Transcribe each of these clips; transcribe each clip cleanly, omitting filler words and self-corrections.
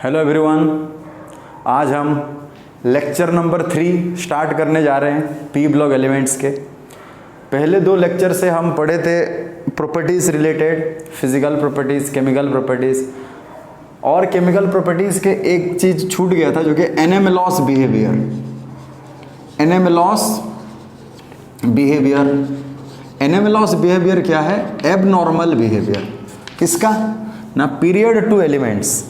Hello everyone, आज हम lecture number 3 start करने जा रहे हैं पी ब्लॉक एलिमेंट्स के। पहले 2 लेक्चर से हम पढ़े थे properties related, physical properties, chemical properties, और केमिकल प्रॉपर्टीज़ के एक चीज़ छूट गया था जो कि एनामेलॉस बिहेवियर। एनामेलॉस बिहेवियर क्या है? Abnormal behaviour. किसका ना? Period two elements.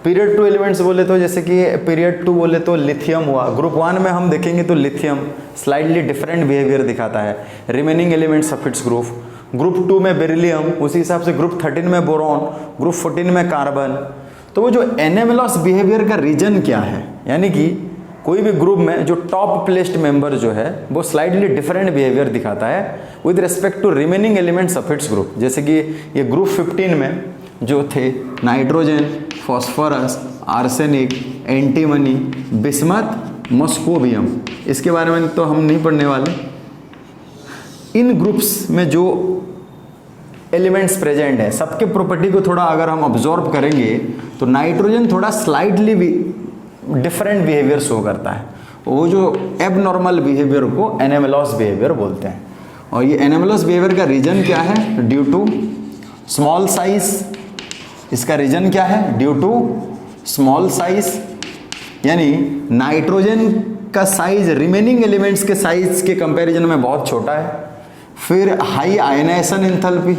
Period two elements बोले तो जैसे कि पीरियड 2 बोले तो लिथियम हुआ। ग्रुप 1 में हम देखेंगे तो लिथियम स्लाइडली डिफरेंट बिहेवियर दिखाता है, remaining elements of its group. Group 2 में बेरिलियम, उसी हिसाब से ग्रुप 13 में बोरॉन, ग्रुप 14 में कार्बन। तो वो जो एनामेलॉस बिहेवियर का रीजन क्या है, यानी कि कोई भी ग्रुप में जो टॉप प्लेस्ड मेंबर जो है वो स्लाइडली डिफरेंट बिहेवियर दिखाता है with respect to remaining elements of its group. जैसे कि ये ग्रुप 15 में जो थे nitrogen, phosphorus, arsenic, antimony, bismuth, moscovium, इसके बारे में तो हम नहीं पढ़ने वाले। इन ग्रुप्स में जो एलिमेंट्स प्रेजेंट है सबके प्रॉपर्टी को थोड़ा अगर हम ऑब्जॉर्व करेंगे तो नाइट्रोजन थोड़ा स्लाइडली भी डिफरेंट बिहेवियर शो करता है। वो जो एबनॉर्मल बिहेवियर को एनामेलॉस बिहेवियर बोलते हैं। और ये एनामेलॉस बिहेवियर का रीजन क्या है? Due to small size. इसका रीजन क्या है? ड्यू टू स्मॉल साइज, यानी नाइट्रोजन का साइज रिमेनिंग एलिमेंट्स के साइज के कंपैरिजन में बहुत छोटा है। फिर high ionisation enthalpy.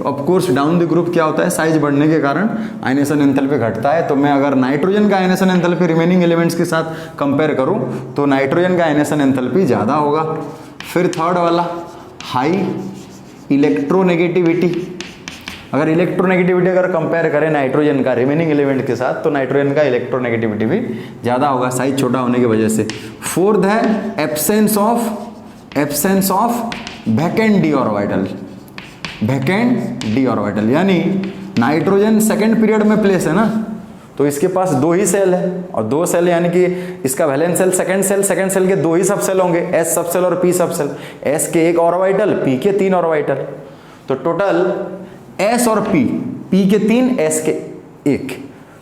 Of course down the group क्या होता है? साइज बढ़ने के कारण आयनाइजेशन एंथैल्पी घटता है। तो मैं अगर नाइट्रोजन का आयनाइजेशन एंथैल्पी रिमेनिंग एलिमेंट्स के साथ कंपेयर करूं तो नाइट्रोजन का आयनाइजेशन एंथैल्पी ज़्यादा होगा। फिर थर्ड वाला हाई इलेक्ट्रोनेगेटिविटी। अगर इलेक्ट्रोनेगेटिविटी अगर कंपेयर करें नाइट्रोजन का रिमेनिंग एलिमेंट के साथ तो नाइट्रोजन का इलेक्ट्रोनेगेटिविटी भी ज़्यादा होगा साइज छोटा होने की वजह से। फोर्थ है absence of vacant d orbital, यानी नाइट्रोजन सेकेंड पीरियड में प्लेस है ना, तो इसके पास 2 ही सेल है, और 2 सेल यानी कि इसका वैलेंस सेल सेकेंड सेल के 2 ही सब सेल होंगे, एस सब सेल और पी सब सेल। एस के 1 ऑर्बिटल, पी के 3 ऑर्बिटल, तो टोटल एस और पी के 3, एस के 1।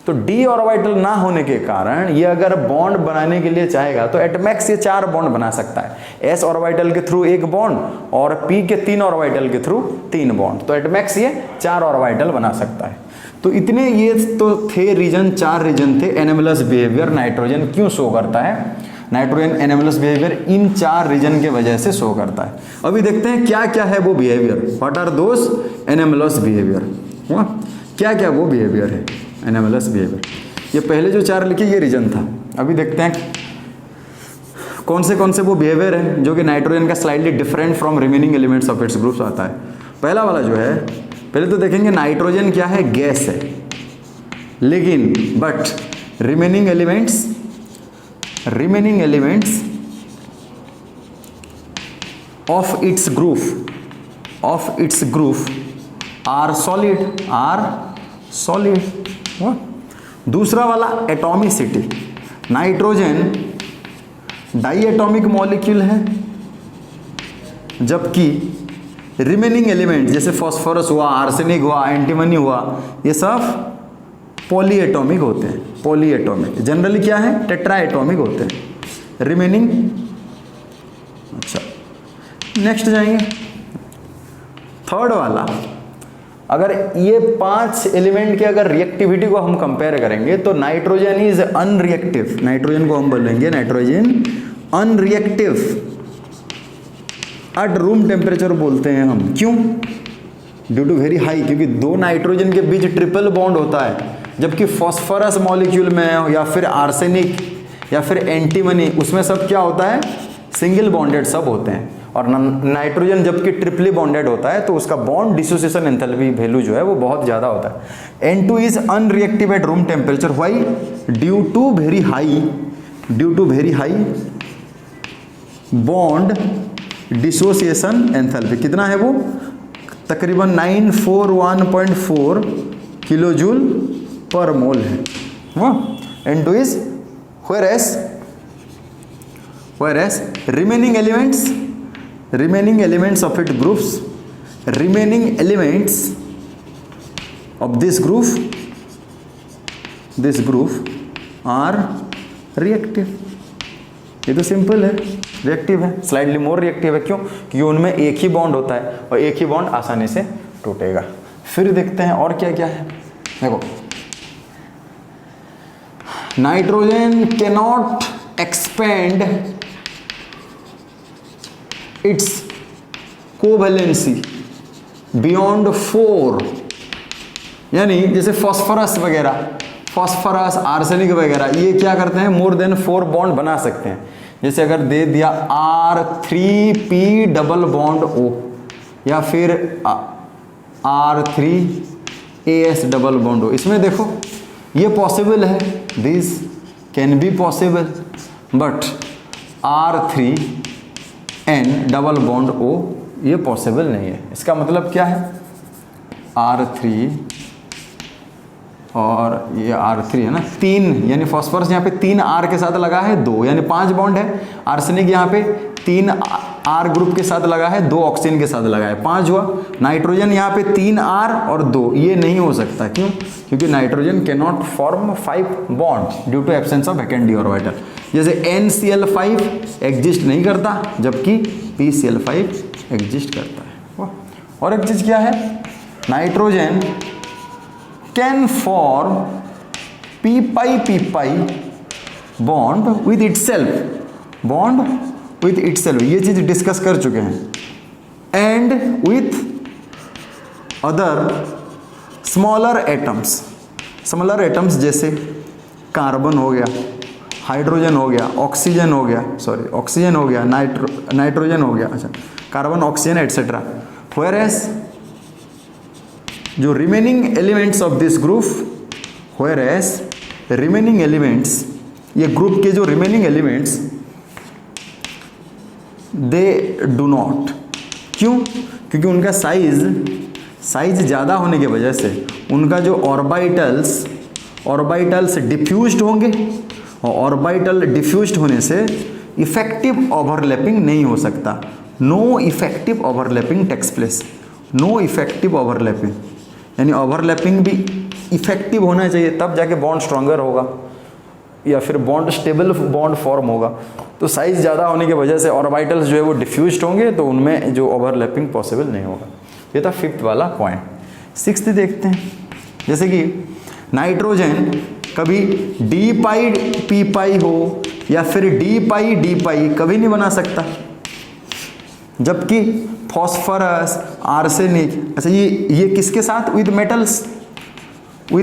तो डी ऑर्बिटल ना होने के कारण ये अगर बॉन्ड बनाने के लिए चाहेगा तो एटमैक्स ये 4 बॉन्ड बना सकता है। एस ऑर्बिटल के थ्रू 1 बॉन्ड और पी के 3 ऑर्बिटल के थ्रू 3 बॉन्ड, तो एटमैक्स ये 4 ऑर्बिटल बना सकता है। तो इतने ये तो थे रीजन, 4 रीजन थे एनामेलस बिहेवियर नाइट्रोजन क्यों शो करता है। Nitrogen anomalous behaviour in 4 reason के वजह से शो करता है। अभी देखते हैं क्या क्या है वो behaviour. What are those anomalous behaviour? क्या क्या वो बिहेवियर है एनामेलस बिहेवियर। ये पहले जो 4 लिखे ये रीजन था। अभी देखते हैं कौन से वो बिहेवियर है जो कि नाइट्रोजन का slightly different from remaining elements of it's groups आता है। पहला वाला जो है, पहले तो देखेंगे नाइट्रोजन क्या है? गैस है, लेकिन but remaining elements of its group are solid. दूसरा वाला एटॉमिसिटी। नाइट्रोजन डाइएटॉमिक मॉलिक्यूल है, जबकि रिमेनिंग एलिमेंट जैसे फास्फोरस हुआ, आर्सेनिक हुआ, एंटीमनी हुआ, ये सब पॉलीएटॉमिक होते हैं। पॉलीएटॉमिक जनरली क्या है? टेट्राएटॉमिक होते हैं रिमेनिंग। अच्छा, नेक्स्ट जाएंगे थर्ड वाला। अगर ये 5 एलिमेंट के अगर रिएक्टिविटी को हम कंपेयर करेंगे तो नाइट्रोजन इज अनरिएक्टिव। नाइट्रोजन को हम बोलेंगे nitrogen unreactive at room temperature बोलते हैं हम। क्यों? ड्यू टू वेरी हाई, क्योंकि 2 नाइट्रोजन के बीच ट्रिपल बॉन्ड होता है, जबकि फॉस्फोरस मॉलिक्यूल में या फिर आर्सेनिक या फिर एंटीमनी उसमें सब क्या होता है? सिंगल बॉन्डेड सब होते हैं। और नाइट्रोजन जबकि ट्रिपली बॉन्डेड होता है तो उसका बॉन्ड डिसोसिएशन एंथैल्पी वैल्यू जो है वो बहुत ज़्यादा होता है। N2 is unreactive at room temperature. Why? Due to very high bond dissociation enthalpy. कितना है वो? तकरीबन 941.4 किलोजूल पर मोल है। N2 is whereas remaining elements of its groups of this group this group are reactive. ये तो simple है, reactive है, स्लाइडली मोर रिएक्टिव है। क्यों? क्योंकि उनमें एक ही बॉन्ड होता है और एक ही बॉन्ड आसानी से टूटेगा। फिर देखते हैं और क्या क्या है। देखो, nitrogen cannot expand it's covalency beyond 4, यानी जैसे फॉस्फोरस वगैरह, फॉस्फोरस, आर्सेनिक वगैरह, ये क्या करते हैं, मोर देन 4 बॉन्ड बना सकते हैं। जैसे अगर दे दिया R3P डबल बॉन्ड O, या फिर R3AS डबल बॉन्ड O, इसमें देखो ये पॉसिबल है, this can be possible, but R3N double bond O ये पॉसिबल नहीं है। इसका मतलब क्या है, R3 और ये R3 है ना, 3, यानी फॉस्फोरस यहाँ पे 3 R के साथ लगा है 2, यानी 5 बॉन्ड है। आर्सेनिक यहाँ पे 3 R ग्रुप के साथ लगा है, 2 ऑक्सीजन के साथ लगा है, 5 हुआ। नाइट्रोजन यहाँ पे 3 R और 2, ये नहीं हो सकता। क्यों? क्योंकि nitrogen can not form 5 bond due to absence of vacant d orbital. जैसे NCl5 एग्जिस्ट नहीं करता, जबकि PCl5 एग्जिस्ट करता है। और एक चीज़ क्या है, nitrogen can form p-pi bond with itself, ये चीज डिस्कस कर चुके हैं, and with other smaller atoms जैसे कार्बन हो गया, हाइड्रोजन हो गया, ऑक्सीजन हो गया, नाइट्रोजन हो गया, अच्छा, कार्बन, ऑक्सीजन एटसेट्रा। व्हेयरएज जो remaining elements of this group, whereas remaining elements, ये ग्रुप के जो remaining elements, they do not. क्यों? क्योंकि उनका साइज ज़्यादा होने की वजह से उनका जो ऑर्बिटल्स डिफ्यूज्ड होंगे, और ऑर्बिटल डिफ्यूज्ड होने से इफेक्टिव ओवरलैपिंग नहीं हो सकता। No effective overlapping takes place, no effective overlapping, यानी ओवरलैपिंग भी इफेक्टिव होना चाहिए, तब जाके बॉन्ड स्ट्रॉन्गर होगा या फिर बॉन्ड स्टेबल बॉन्ड फॉर्म होगा। तो साइज ज़्यादा होने की वजह से ऑर्बिटल्स जो है वो डिफ्यूज्ड होंगे, तो उनमें जो ओवरलैपिंग पॉसिबल नहीं होगा। ये था 5th वाला पॉइंट। 6th देखते हैं, जैसे कि नाइट्रोजन कभी D-pi-P-pi हो या फिर D-pi-D-pi कभी नहीं बना सकता, जबकि फॉस्फोरस, आर्सेनिक, अच्छा ये किसके साथ, विद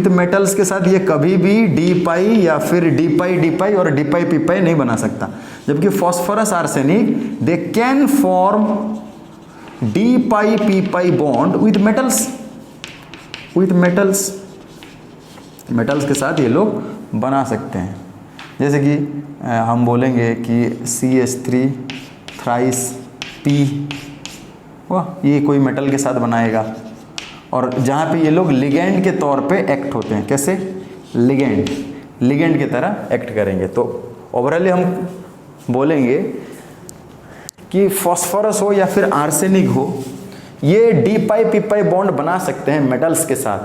मेटल्स के साथ ये कभी भी D-pi या फिर D-pi-D-pi और D-pi-P-pi नहीं बना सकता। जबकि phosphorus, arsenic, they can form D-pi-P-pi bond with metals के साथ ये लोग बना सकते हैं। जैसे कि हम बोलेंगे कि CH3 थ्राइस P, वाह, ये कोई मेटल के साथ बनाएगा, और जहाँ पे ये लोग लिगेंड के तौर पे एक्ट होते हैं। कैसे? लिगेंड की तरह एक्ट करेंगे। तो ओवरऑली हम बोलेंगे कि फॉस्फोरस हो या फिर आर्सेनिक हो, ये D-pi-P-pi बॉन्ड बना सकते हैं मेटल्स के साथ,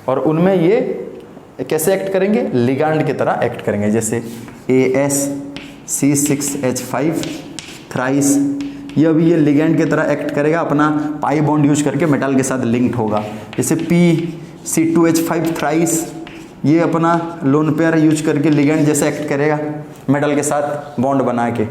और उनमें ये कैसे एक्ट करेंगे, लिगेंड की तरह एक्ट करेंगे। जैसे AsC6H5 थ्राइस, ये अभी ये लिगेंड की तरह एक्ट करेगा, अपना पाई बॉन्ड यूज करके मेटल के साथ लिंक्ड होगा। जैसे PC2H5 थ्राइस, ये अपना लोन पेयर यूज करके लिगेंड जैसे एक्ट करेगा मेटल के साथ बॉन्ड बना के।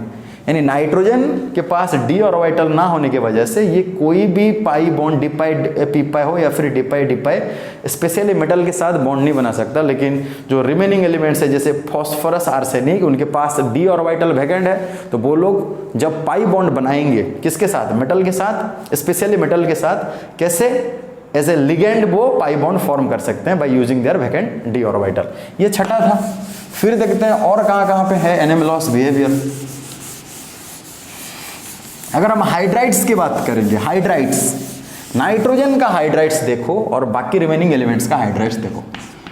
यानी नाइट्रोजन के पास D ऑर्बिटल ना होने की वजह से ये कोई भी पाई बॉन्ड D-pi-P-pi हो या फिर D-pi-D-pi स्पेशली मेटल के साथ बॉन्ड नहीं बना सकता। लेकिन जो रिमेनिंग एलिमेंट्स है जैसे फॉस्फोरस, आर्सेनिक, उनके पास D ऑर्बिटल वैकेंट है, तो वो लोग जब पाई बॉन्ड बनाएंगे किसके साथ, मेटल के साथ, स्पेशली मेटल के साथ, कैसे, एज ए लिगेंड वो पाई बॉन्ड फॉर्म कर सकते हैं by using their vacant D orbital. ये छठा था। फिर देखते हैं और कहाँ पे है NMLOS बिहेवियर। अगर हम हाइड्राइड्स की बात करेंगे, हाइड्राइड्स, नाइट्रोजन का हाइड्राइड्स देखो और बाकी रिमेनिंग एलिमेंट्स का हाइड्राइड्स देखो।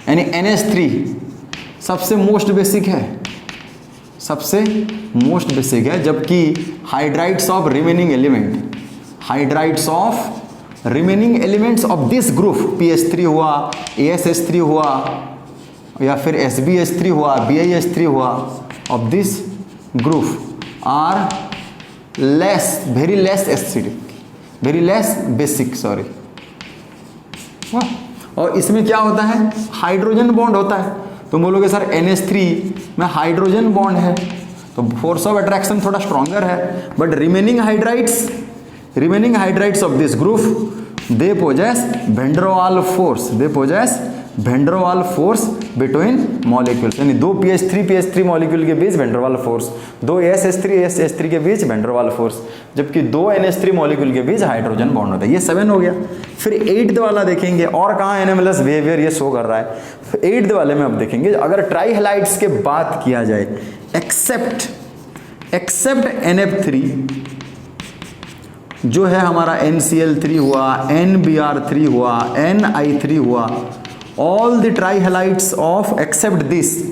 यानी NH3 सबसे मोस्ट बेसिक है, जबकि hydrides of remaining elements of this group, PH3 हुआ, ASH3 हुआ, या फिर SbH3 हुआ, BiH3 हुआ of this group are less, very less acidic, very less basic, sorry. और इसमें क्या होता है, हाइड्रोजन बॉन्ड होता है। तुम बोलोगे सर NH3 में हाइड्रोजन बॉन्ड है तो फोर्स ऑफ अट्रैक्शन थोड़ा स्ट्रॉन्गर है, but remaining hydrides of this group they possess van Waals force, they possess van Waals force between molecules, यानी दो PH3 मॉलिक्यूल के बीच वैन वाल फोर्स, दो SH3 के बीच वैन वाल फोर्स, जबकि दो NH3 molecule के बीच हाइड्रोजन बॉन्ड होता है। ये 7 हो गया। फिर 8th वाला देखेंगे, और कहाँ एनामेलस बिहेवियर ये शो कर रहा है। 8th वाले में अब देखेंगे, अगर ट्राई हैलाइड्स के बात किया जाए, एक्सेप्ट NF3 जो है हमारा NCl3 हुआ, NBr3 हुआ, NI3 हुआ, all the trihalides of except this,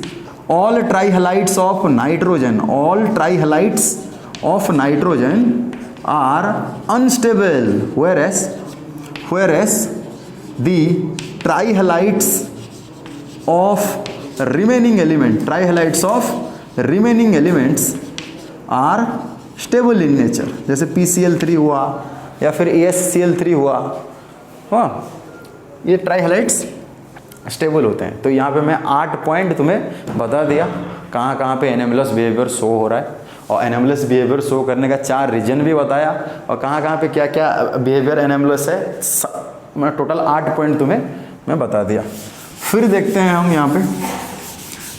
all trihalides of nitrogen, all trihalides of nitrogen are unstable, whereas the trihalides of remaining elements are stable in nature, जैसे PCl3 हुआ या फिर AsCl3 हुआ, हाँ, ये ट्राईहैलाइड्स स्टेबल होते हैं। तो यहाँ पे मैं 8 पॉइंट तुम्हें बता दिया कहाँ कहाँ पे एनामेलस बिहेवियर शो हो रहा है, और एनामेलस बिहेवियर शो करने का 4 रीजन भी बताया, और कहाँ कहाँ पे क्या क्या बिहेवियर एनामेलस है, मैं टोटल 8 पॉइंट तुम्हें मैं बता दिया। फिर देखते हैं हम यहाँ पे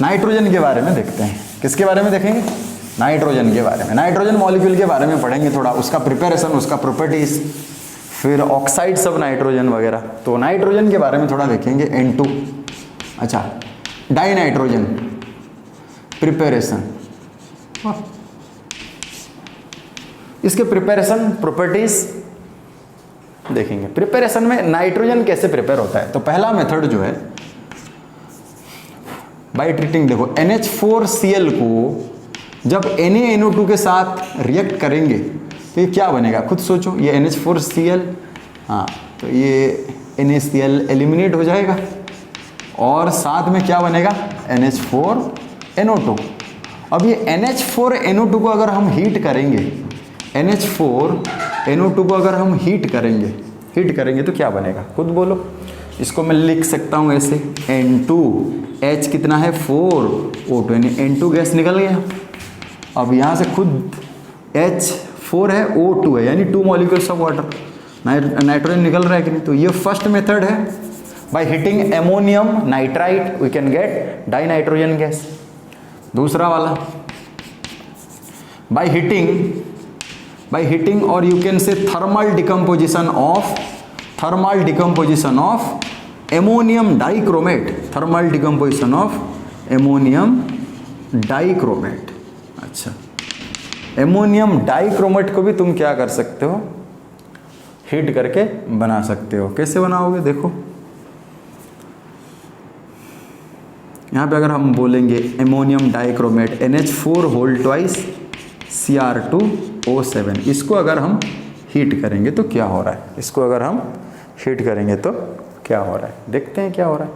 नाइट्रोजन के बारे में देखते हैं। किसके बारे में देखेंगे? नाइट्रोजन के बारे में, नाइट्रोजन मॉलिक्यूल के बारे में पढ़ेंगे थोड़ा, उसका प्रिपरेशन, उसका प्रॉपर्टीज, फिर ऑक्साइड्स ऑफ नाइट्रोजन वगैरह। तो नाइट्रोजन के बारे में थोड़ा देखेंगे, N2, अच्छा, डाई नाइट्रोजन प्रिपरेशन, इसके प्रिपरेशन प्रॉपर्टीज देखेंगे। प्रिपरेशन में नाइट्रोजन कैसे प्रिपेयर होता है, तो पहला मेथड जो है बाय ट्रीटिंग, देखो NH4Cl को जब Na-NO2 के साथ रिएक्ट करेंगे तो ये क्या बनेगा, खुद सोचो। ये NH4Cl, हाँ, तो ये NaCl एलिमिनेट हो जाएगा, और साथ में क्या बनेगा, NH4NO2। अब ये NH4NO2 को अगर हम हीट करेंगे, NH4NO2 को अगर हम हीट करेंगे तो क्या बनेगा, खुद बोलो। इसको मैं लिख सकता हूँ ऐसे, N2H कितना है 4O2, यानी N2 गैस निकल गया। अब यहाँ से खुद H4 है, O2 है, यानी 2 मॉलिक्यूल्स ऑफ वाटर, नाइट्रोजन निकल रहा है कि नहीं। तो ये फर्स्ट मेथड है, by heating ammonium nitrite we can get dinitrogen gas. दूसरा वाला बाय हीटिंग और you can say thermal decomposition of ammonium dichromate, thermal decomposition of ammonium dichromate. अच्छा, एमोनियम डाइक्रोमेट को भी तुम क्या कर सकते हो, हीट करके बना सकते हो। कैसे बनाओगे, देखो यहाँ पे अगर हम बोलेंगे ammonium dichromate NH4 whole twice Cr2O7, इसको अगर हम हीट करेंगे तो क्या हो रहा है, इसको अगर हम हीट करेंगे तो क्या हो रहा है, देखते हैं क्या हो रहा है।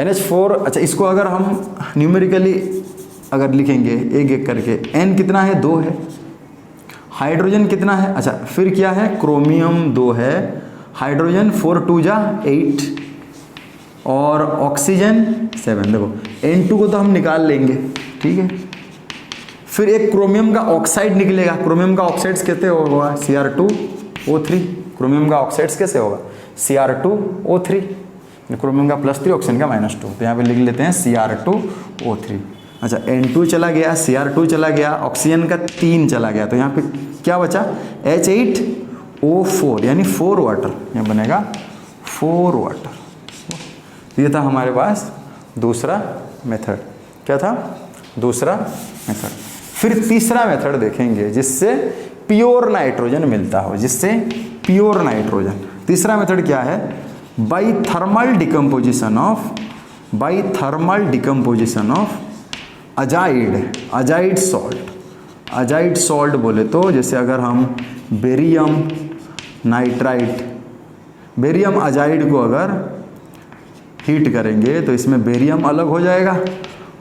NH4, अच्छा, इसको अगर हम न्यूमेरिकली अगर लिखेंगे एक एक करके, N कितना है, 2 है, हाइड्रोजन कितना है, अच्छा, फिर क्या है, क्रोमियम 2 है, हाइड्रोजन 4 2 जा 8, और ऑक्सीजन 7। देखो N2 को तो हम निकाल लेंगे, ठीक है, फिर एक क्रोमियम का ऑक्साइड निकलेगा। क्रोमियम का ऑक्साइड्स कैसे होगा, Cr2O3, क्रोमियम का ऑक्साइड्स कैसे होगा, Cr2O3, क्रोमियम का +3, ऑक्सीजन का -2, तो यहाँ पे लिख लेते हैं Cr2O3। अच्छा, N2 चला गया, Cr2 चला गया, ऑक्सीजन का 3 चला गया, तो यहाँ पे क्या बचा, H8O4, यानी 4 वाटर, यहाँ बनेगा 4 वाटर। ये था हमारे पास दूसरा मेथड। क्या था, दूसरा मेथड। फिर तीसरा मेथड देखेंगे जिससे प्योर नाइट्रोजन मिलता हो, जिससे प्योर नाइट्रोजन। तीसरा मेथड क्या है, by thermal decomposition of azide salt बोले तो, जैसे अगर हम बेरियम अजाइड को अगर हीट करेंगे तो इसमें बेरियम अलग हो जाएगा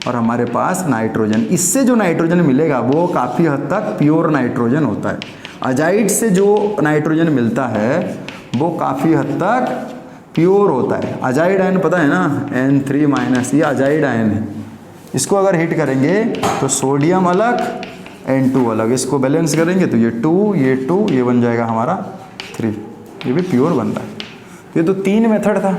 और हमारे पास नाइट्रोजन, इससे जो नाइट्रोजन मिलेगा वो काफ़ी हद तक प्योर नाइट्रोजन होता है। अजाइड से जो नाइट्रोजन मिलता है वो काफ़ी हद तक प्योर होता है। अजाइड आयन पता है ना, N3-, ये अजाइड आयन है। इसको अगर हीट करेंगे तो सोडियम अलग, N2 अलग, इसको बैलेंस करेंगे तो ये 2, ये बन जाएगा हमारा 3, ये भी प्योर बन रहा है। ये तो 3 मेथड था,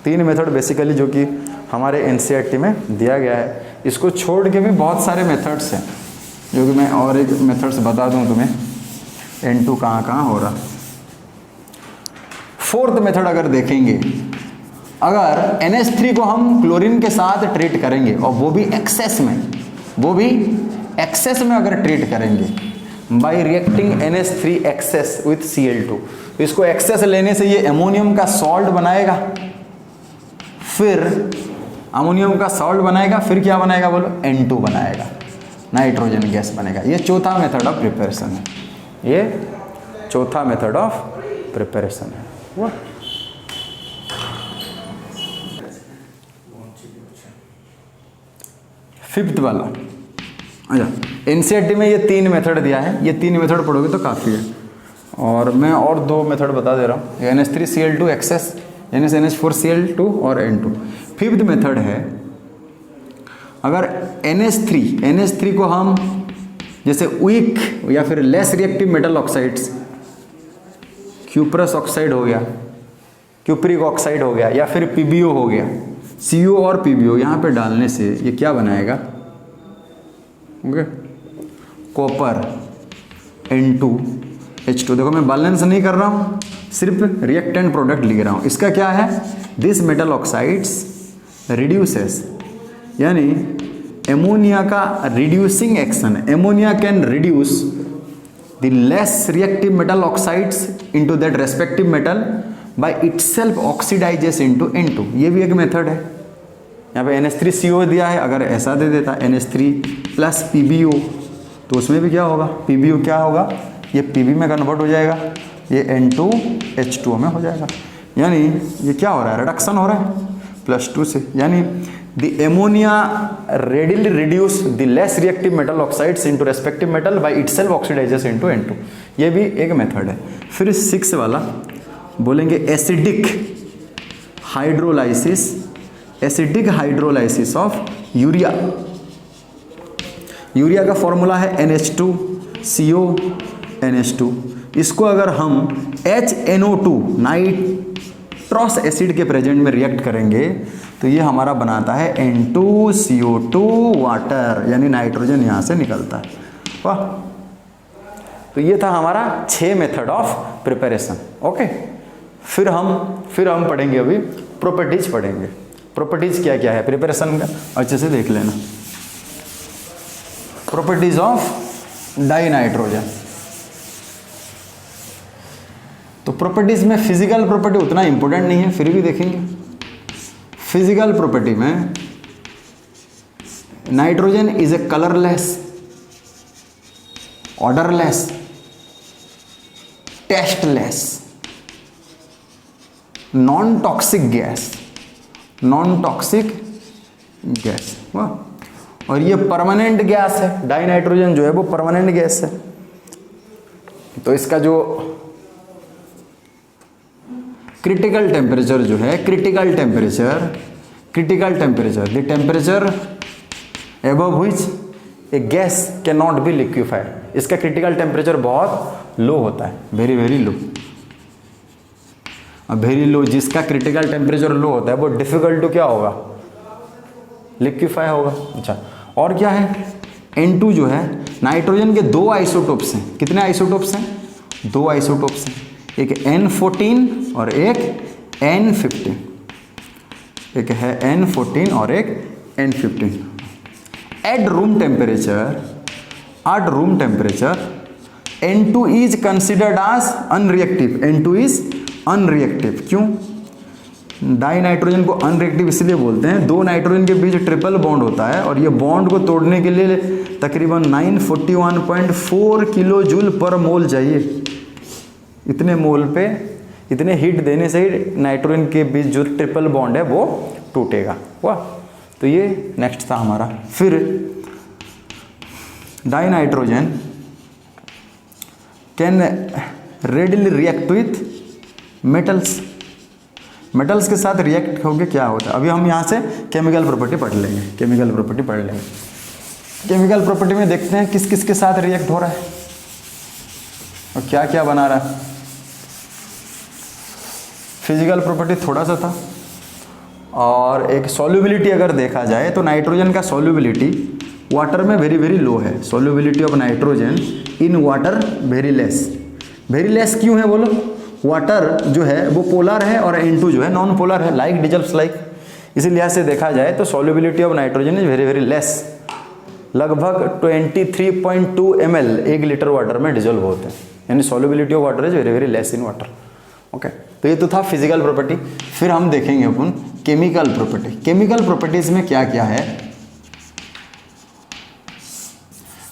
3 मेथड बेसिकली जो कि हमारे NCERT में दिया गया है। इसको छोड़ के भी बहुत सारे मेथड्स हैं जो कि मैं और एक मेथड्स बता दूं तुम्हें, N2 कहाँ कहाँ हो रहा। 4th मेथड अगर देखेंगे, अगर NH3 को हम क्लोरीन के साथ ट्रीट करेंगे और वो भी एक्सेस में अगर ट्रीट करेंगे bye reacting NH3 access with Cl2, तो इसको एक्सेस लेने से ये अमोनियम का सॉल्ट बनाएगा, फिर अमोनियम का सॉल्ट बनाएगा, फिर क्या बनाएगा बोलो, N2 बनाएगा, नाइट्रोजन गैस बनेगा। ये चौथा मेथड ऑफ प्रिपरेशन है, ये चौथा मेथड ऑफ प्रिपरेशन है। हुआ? फिफ्थ वाला, अच्छा NCERT में ये 3 मेथड दिया है, ये 3 मेथड पढ़ोगे तो काफ़ी है। और मैं और 2 मेथड बता दे रहा हूँ, NH3Cl2 एक्सेस, NH4Cl2 और N2। 5th मेथड है, अगर NH3 को हम जैसे वीक या फिर less reactive metal oxides, cuprous oxide हो गया, क्यूप्रिक ऑक्साइड हो गया, या फिर PbO हो गया, CO और PbO यहाँ पे डालने से ये क्या बनाएगा, ओके, कॉपर N2H2। देखो मैं बैलेंस नहीं कर रहा हूँ, सिर्फ रिएक्टेंट प्रोडक्ट लिख रहा हूँ। इसका क्या है, दिस मेटल ऑक्साइड्स रिड्यूसेस, यानी एमोनिया का रिड्यूसिंग एक्शन है। Ammonia can reduce the less reactive metal oxides into that respective metal by itself oxidises into N2। ये भी एक मेथड है। यहाँ पे NH3CO दिया है, अगर ऐसा दे देता NH3 प्लस PbO तो उसमें भी क्या होगा, PbO क्या होगा, ये Pb में कन्वर्ट हो जाएगा, ये N2H2O में हो जाएगा। यानी ये क्या हो रहा है, रिडक्शन हो रहा है +2 से, यानी the ammonia readily reduce the less reactive metal oxides into respective metal by itself oxidizes into N2। ये भी एक मेथड है। फिर 6 वाला बोलेंगे acidic hydrolysis of urea. Urea का फॉर्मूला है NH2CO NH2। इसको अगर हम HNO2 नाइट्रस एसिड के प्रेजेंट में रिएक्ट करेंगे तो ये हमारा बनाता है N2CO2 वाटर, यानी नाइट्रोजन यहाँ से निकलता है। वाह, तो ये था हमारा 6 मेथड ऑफ प्रिपरेशन। ओके, फिर हम पढ़ेंगे, अभी प्रॉपर्टीज पढ़ेंगे। प्रॉपर्टीज क्या क्या है प्रिपरेशन का, अच्छे से देख लेना। Properties of die nitrogen. तो प्रॉपर्टीज में फिजिकल प्रॉपर्टी उतना इंपॉर्टेंट नहीं है, फिर भी देखेंगे। फिजिकल प्रॉपर्टी में nitrogen is a colourless, odourless, tasteless, non toxic gas, वाह। और ये परमानेंट गैस है, डाई नाइट्रोजन जो है वो परमानेंट गैस है। तो इसका जो क्रिटिकल टेम्परेचर जो है, critical temperature the temperature above which A gas can not be liquefied. इसका क्रिटिकल टेम्परेचर बहुत लो होता है, वेरी वेरी लो। अब वेरी लो, जिसका क्रिटिकल टेम्परेचर लो होता है वो डिफिकल्ट टू क्या होगा, लिक्विफाई होगा। अच्छा, और क्या है, N2 जो है नाइट्रोजन के 2 आइसोटोप्स हैं। कितने आइसोटोप्स हैं, 2 आइसोटोप्स हैं, एक N14 और एक N15, एक है N14 और एक N15। At room temperature N2 is considered as unreactive. N2 is unreactive, क्यों, डाई नाइट्रोजन को अनरिएक्टिव इसलिए बोलते हैं, 2 नाइट्रोजन के बीच ट्रिपल बॉन्ड होता है और ये बॉन्ड को तोड़ने के लिए तकरीबन 941.4 किलो जूल पर मोल चाहिए। इतने मोल पे, इतने हीट देने से ही नाइट्रोजन के बीच जो ट्रिपल बॉन्ड है वो टूटेगा। वाह, तो ये नेक्स्ट था हमारा। फिर dinitrogen can readily react with metals. Metals के साथ रिएक्ट होकर क्या होता है, अभी हम यहाँ से केमिकल प्रॉपर्टी पढ़ लेंगे। केमिकल प्रॉपर्टी पढ़ लेंगे। केमिकल प्रॉपर्टी में देखते हैं किस किस के साथ रिएक्ट हो रहा है और क्या क्या बना रहा है। फिजिकल प्रॉपर्टी थोड़ा सा था, और एक सॉल्युबिलिटी अगर देखा जाए तो नाइट्रोजन का सॉल्युबिलिटी वाटर में वेरी वेरी लो है। Solubility of nitrogen in water very less. Very less क्यों है बोलो? वाटर जो है वो पोलर है और N2 जो है नॉन पोलर है, लाइक डिजल्व्स लाइक। इसी लिहाज से देखा जाए तो solubility of nitrogen is very very less. लगभग 23.2 ml 1 लीटर वाटर में डिजोल्व होते हैं, यानी solubility of water is very very less in water. Okay, तो ये तो था फिजिकल प्रॉपर्टी। फिर हम देखेंगे अपन केमिकल प्रॉपर्टी। केमिकल प्रॉपर्टीज में क्या क्या है?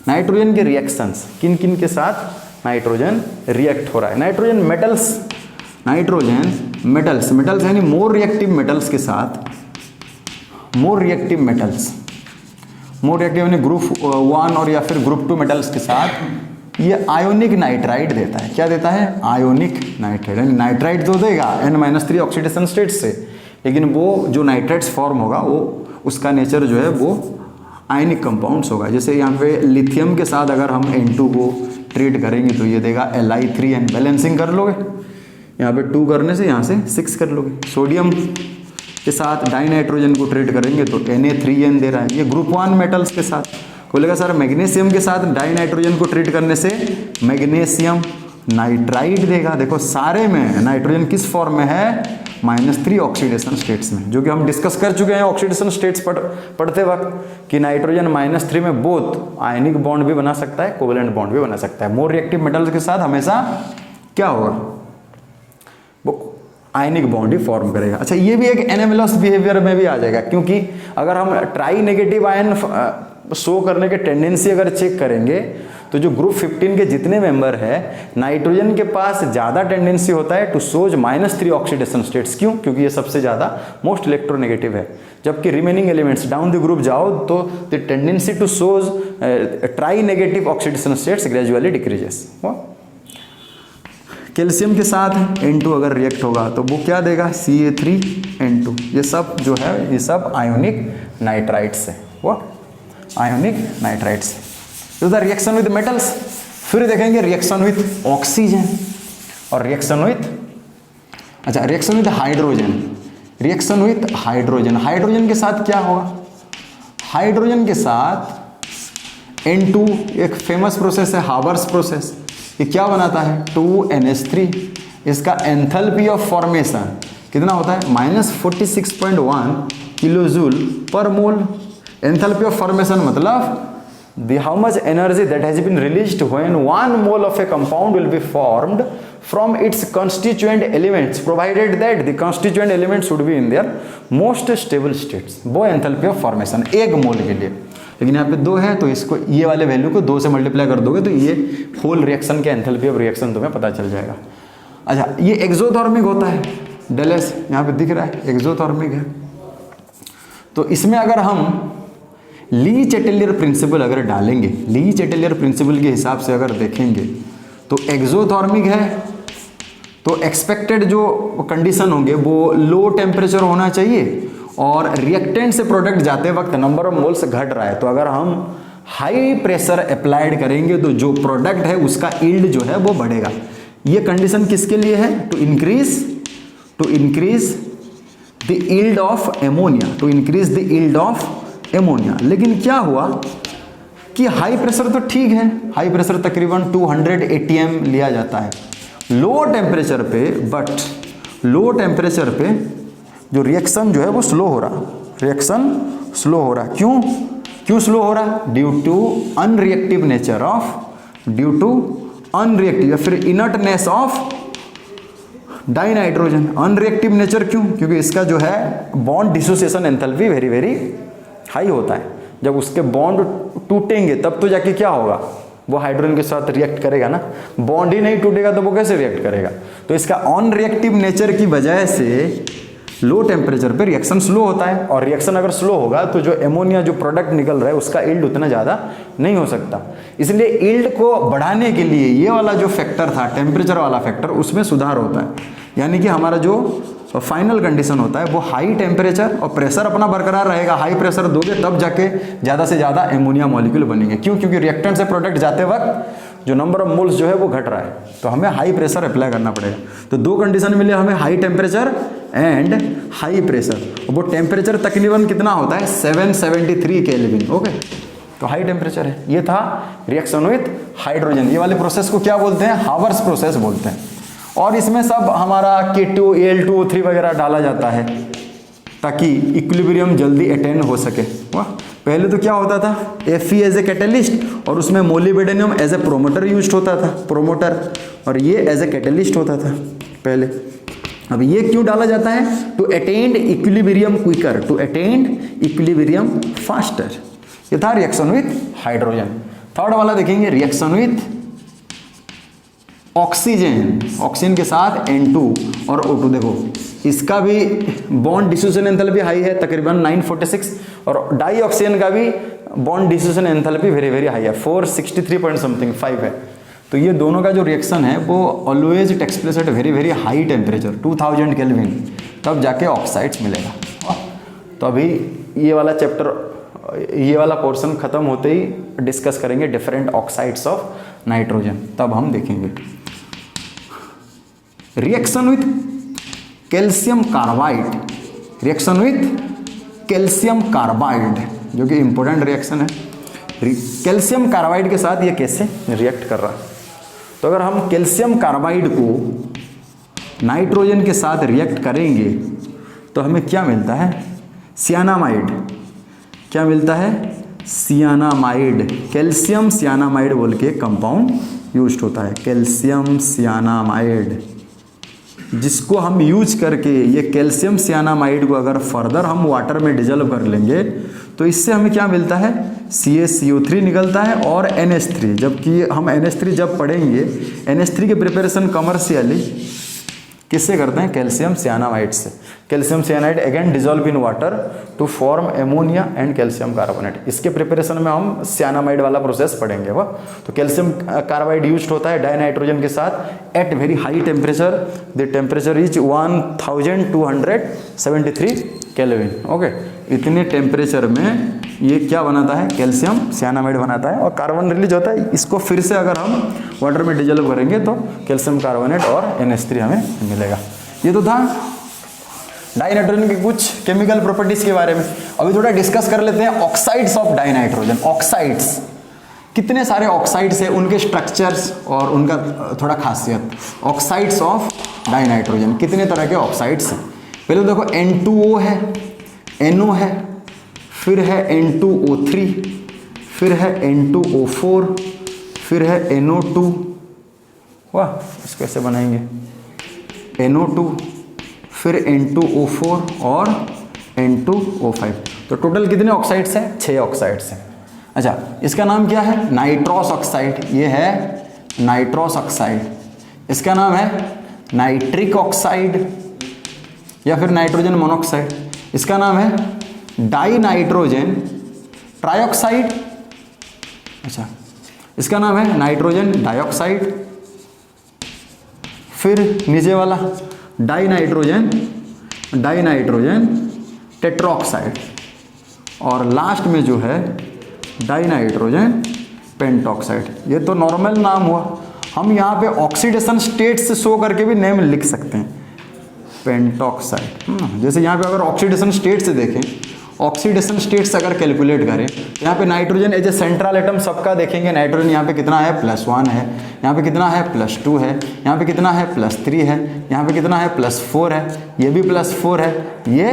नाइट्रोजन के रिएक्शंस, किन किन के साथ नाइट्रोजन रिएक्ट हो रहा है। Nitrogen metals, nitrogen metals, metals यानी मोर रिएक्टिव मेटल्स के साथ, more reactive metals, more reactive यानी ग्रुप 1 और या फिर ग्रुप 2 मेटल्स के साथ ये आयोनिक नाइट्राइड देता है। क्या देता है? Ionic nitride. यानी नाइट्राइड तो देगा N-3 ऑक्सीडेशन स्टेट से, लेकिन वो जो नाइट्राइड्स फॉर्म होगा वो उसका नेचर जो है वो आयनिक कंपाउंड्स होगा। जैसे यहाँ पे लिथियम के साथ अगर हम N2 को ट्रीट करेंगे तो ये देगा Li3N। बैलेंसिंग कर लोगे, यहाँ पे 2 करने से यहाँ से 6 कर लोगे। सोडियम के साथ डाइनाइट्रोजन को ट्रीट करेंगे तो Na3N दे रहा है। ये ग्रुप 1 मेटल्स के साथ। बोलेगा सर मैग्नीशियम के साथ डाइनाइट्रोजन को ट्रीट करने से मैग्नीशियम नाइट्राइड देगा। देखो सारे में नाइट्रोजन किस फॉर्म में है? -3 ऑक्सीडेशन स्टेट्स में, जो कि हम डिस्कस कर चुके हैं ऑक्सीडेशन स्टेट्स पढ़ते वक्त कि नाइट्रोजन -3 में बोथ आयनिक बॉन्ड भी बना सकता है, कोवेलेंट बॉन्ड भी बना सकता है। मोर रिएक्टिव मेटल्स के साथ हमेशा क्या होगा? वो आयनिक बॉन्ड ही फॉर्म करेगा। अच्छा, ये भी एक एनामेलस बिहेवियर में भी आ जाएगा, क्योंकि अगर हम ट्राई नेगेटिव आयन शो करने के टेंडेंसी अगर चेक करेंगे तो जो ग्रुप 15 के जितने मेंबर है, नाइट्रोजन के पास ज़्यादा टेंडेंसी होता है टू सोज -3 ऑक्सीडेशन स्टेट्स। क्यों? क्योंकि ये सबसे ज़्यादा मोस्ट इलेक्ट्रोनेगेटिव है। जबकि remaining elements down the group जाओ तो the tendency to shows tri negative oxidation states gradually decreases. Calcium के साथ N2 अगर रिएक्ट होगा तो वो क्या देगा? Ca3N2। ये सब जो है ये सब आयोनिक नाइट्राइड्स है, वो आयोनिक नाइट्राइड्स। तो द रिएक्शन विद मेटल्स। फिर देखेंगे रिएक्शन विथ ऑक्सीजन और रिएक्शन विथ, अच्छा reaction with hydrogen. Reaction with hydrogen, hydrogen के साथ क्या होगा? हाइड्रोजन के साथ N2 एक फेमस प्रोसेस है, हावर्स प्रोसेस। ये क्या बनाता है? 2NH3। इसका एंथैल्पी ऑफ फॉर्मेशन कितना होता है? -46.1 किलोजूल पर मोल। एंथैल्पी ऑफ फॉर्मेशन मतलब how much energy that has been released when 1 mole of a compound will be formed from its constituent elements, provided that the constituent elements should be in their most stable states। वो enthalpy of formation 1 मोल के लिए। लेकिन यहाँ पे 2 है तो इसको ये वाले वैल्यू को 2 से मल्टीप्लाई कर दोगे तो ये होल रिएक्शन के एंथैल्पी ऑफ रिएक्शन तुम्हें पता चल जाएगा। अच्छा, ये एक्सोथर्मिक होता है। डेलेस यहाँ पे दिख रहा है, एक्सोथर्मिक है। तो इसमें अगर हम ली चैटेलियर प्रिंसिपल अगर डालेंगे, ली चैटेलियर प्रिंसिपल के हिसाब से अगर देखेंगे तो एक्सोथर्मिक है तो एक्सपेक्टेड जो कंडीशन होंगे वो लो टेम्परेचर होना चाहिए और रिएक्टेंट से प्रोडक्ट जाते वक्त नंबर ऑफ मोल्स घट रहा है। तो अगर हम हाई प्रेशर अप्लाइड करेंगे तो जो प्रोडक्ट है उसका यील्ड जो है वो बढ़ेगा। ये कंडीशन किसके लिए है? To increase the yield of ammonia, to increase the yield of ammonia. लेकिन क्या हुआ कि हाई प्रेशर तो ठीक है, हाई प्रेशर तकरीबन 200 atm लिया जाता है लो टेम्परेचर पे, बट लो टेम्परेचर पे जो रिएक्शन जो है वो स्लो हो रहा, रिएक्शन स्लो हो रहा। क्यों स्लो हो रहा? Due to unreactive nature of, due to unreactive या फिर inertness of dinitrogen. Unreactive nature क्यों? क्योंकि इसका जो है bond dissociation enthalpy very very high होता है। जब उसके बॉन्ड टूटेंगे तब तो जाके क्या होगा? वो हाइड्रोजन के साथ रिएक्ट करेगा ना। बॉन्ड ही नहीं टूटेगा तो वो कैसे रिएक्ट करेगा? तो इसका ऑन रिएक्टिव नेचर की वजह से लो टेम्परेचर पे रिएक्शन स्लो होता है, और रिएक्शन अगर स्लो होगा तो जो एमोनिया जो प्रोडक्ट निकल रहा है उसका यील्ड उतना ज़्यादा नहीं हो सकता। इसलिए यील्ड को बढ़ाने के लिए ये वाला जो फैक्टर था, टेम्परेचर वाला फैक्टर, उसमें सुधार होता है। यानी कि हमारा जो फाइनल कंडीशन होता है वो हाई टेम्परेचर और प्रेशर अपना बरकरार रहेगा। हाई प्रेशर दोगे तब जाके ज़्यादा से ज़्यादा एमोनिया मॉलिक्यूल बनेंगे। क्यों? क्योंकि रिएक्टेंट से प्रोडक्ट जाते वक्त जो नंबर ऑफ मोल्स जो है वो घट रहा है, तो हमें हाई प्रेशर अप्लाई करना पड़ेगा। तो दो कंडीशन मिले हमें, high temperature and high pressure. वो टेम्परेचर तकरीबन कितना होता है? 773 केल्विन। ओके, तो हाई टेम्परेचर है। ये था रिएक्शन विथ हाइड्रोजन। ये वाले प्रोसेस को क्या बोलते हैं? हावर्स प्रोसेस बोलते हैं। और इसमें सब हमारा K2, Al2O3 वगैरह डाला जाता है ताकि इक्विलिब्रियम जल्दी अटेन हो सके। वाह, पहले तो क्या होता था? Fe एज ए कैटलिस्ट और उसमें molybdenum as a promoter use होता था, प्रोमोटर, और ये एज ए कैटलिस्ट होता था पहले। अब ये क्यों डाला जाता है? To attain equilibrium quicker, to attain equilibrium faster. ये था रिएक्शन विथ हाइड्रोजन। थर्ड वाला देखेंगे, रिएक्शन विथ ऑक्सीजन। ऑक्सीजन के साथ N2 और O2। देखो इसका भी बॉन्ड डिफ्यूजन एंथैल्पी हाई है, तकरीबन 946, और डाई ऑक्सीजन का भी bond diffusion enthalpy very very high है, 463 पॉइंट समथिंग 5 है। तो ये दोनों का जो रिएक्शन है वो always takes place at very very high temperature, 2000 kelvin, तब जाके ऑक्साइड्स मिलेगा। तो अभी ये वाला चैप्टर, ये वाला पोर्शन खत्म होते ही डिस्कस करेंगे डिफरेंट ऑक्साइड्स ऑफ नाइट्रोजन, तब हम देखेंगे। Reaction with calcium carbide, reaction with calcium carbide जो कि इंपॉर्टेंट रिएक्शन है। कैल्शियम कार्बाइड के साथ ये कैसे रिएक्ट कर रहा है? तो अगर हम कैल्शियम कार्बाइड को नाइट्रोजन के साथ रिएक्ट करेंगे तो हमें क्या मिलता है? सियानामाइड। क्या मिलता है? सियानामाइड। कैल्शियम सियानामाइड बोल के कंपाउंड यूज होता है, कैल्शियम सियानामाइड, जिसको हम यूज करके ये कैल्शियम सियानामाइड को अगर फर्दर हम वाटर में डिजल्व कर लेंगे तो इससे हमें क्या मिलता है? CaCO3 निकलता है और NH3। जबकि हम NH3 जब पढ़ेंगे, NH3 के प्रिपरेशन कमर्शियली किससे करते हैं? कैल्शियम सियानामाइड से। Calcium cyanide again dissolve in water to form ammonia and calcium carbonate. इसके प्रिपरेशन में हम सियानामाइड वाला प्रोसेस पढ़ेंगे। वह तो कैल्शियम कार्बाइड यूज्ड होता है डाइनाइट्रोजन के साथ at very high temperature. The temperature is 1273 kelvin. Okay, इतने टेम्परेचर में ये क्या बनाता है? कैल्शियम सियानामाइड बनाता है, और कार्बन रिलीज होता है। इसको फिर से अगर हम वाटर में डिजोल्व करेंगे तो कैल्शियम कार्बोनेट और NH3 हमें मिलेगा। ये तो था डाइनाइट्रोजन की कुछ केमिकल प्रॉपर्टीज के बारे में। अभी थोड़ा डिस्कस कर लेते हैं ऑक्साइड्स ऑफ डाइनाइट्रोजन। ऑक्साइड्स, कितने सारे ऑक्साइड्स हैं, उनके स्ट्रक्चर्स और उनका थोड़ा खासियत। ऑक्साइड्स ऑफ डाइनाइट्रोजन, कितने तरह के ऑक्साइड्स हैं? पहले देखो N2O है, NO है, फिर है N2O3, फिर है N2O4, फिर है NO2। वाह, इसको कैसे बनाएंगे? NO2, फिर N2O4 और N2O5। तो टोटल कितने ऑक्साइड्स हैं? 6 ऑक्साइड्स हैं। अच्छा, इसका नाम क्या है? Nitrous oxide. ये है नाइट्रस ऑक्साइड। इसका नाम है नाइट्रिक ऑक्साइड या फिर नाइट्रोजन मोनोऑक्साइड। इसका नाम है डाई नाइट्रोजन ट्राइऑक्साइड। अच्छा, इसका नाम है नाइट्रोजन डाइऑक्साइड। फिर नीचे वाला डाई नाइट्रोजन टेट्राऑक्साइड, और लास्ट में जो है डाई नाइट्रोजन पेंटॉक्साइड। ये तो नॉर्मल नाम हुआ। हम यहाँ पे ऑक्सीडेशन स्टेट से शो करके भी नेम लिख सकते हैं, पेंटॉक्साइड। जैसे यहाँ पे अगर ऑक्सीडेशन स्टेट से देखें, ऑक्सीडेशन स्टेट से अगर कैलकुलेट करें, यहाँ पे nitrogen as a central atom सबका देखेंगे। नाइट्रोजन यहाँ पे कितना है? +1 है। यहाँ पे कितना है? +2 है। यहाँ पे कितना है? +3 है। यहाँ पे कितना है? +4 है। ये भी +4 है, ये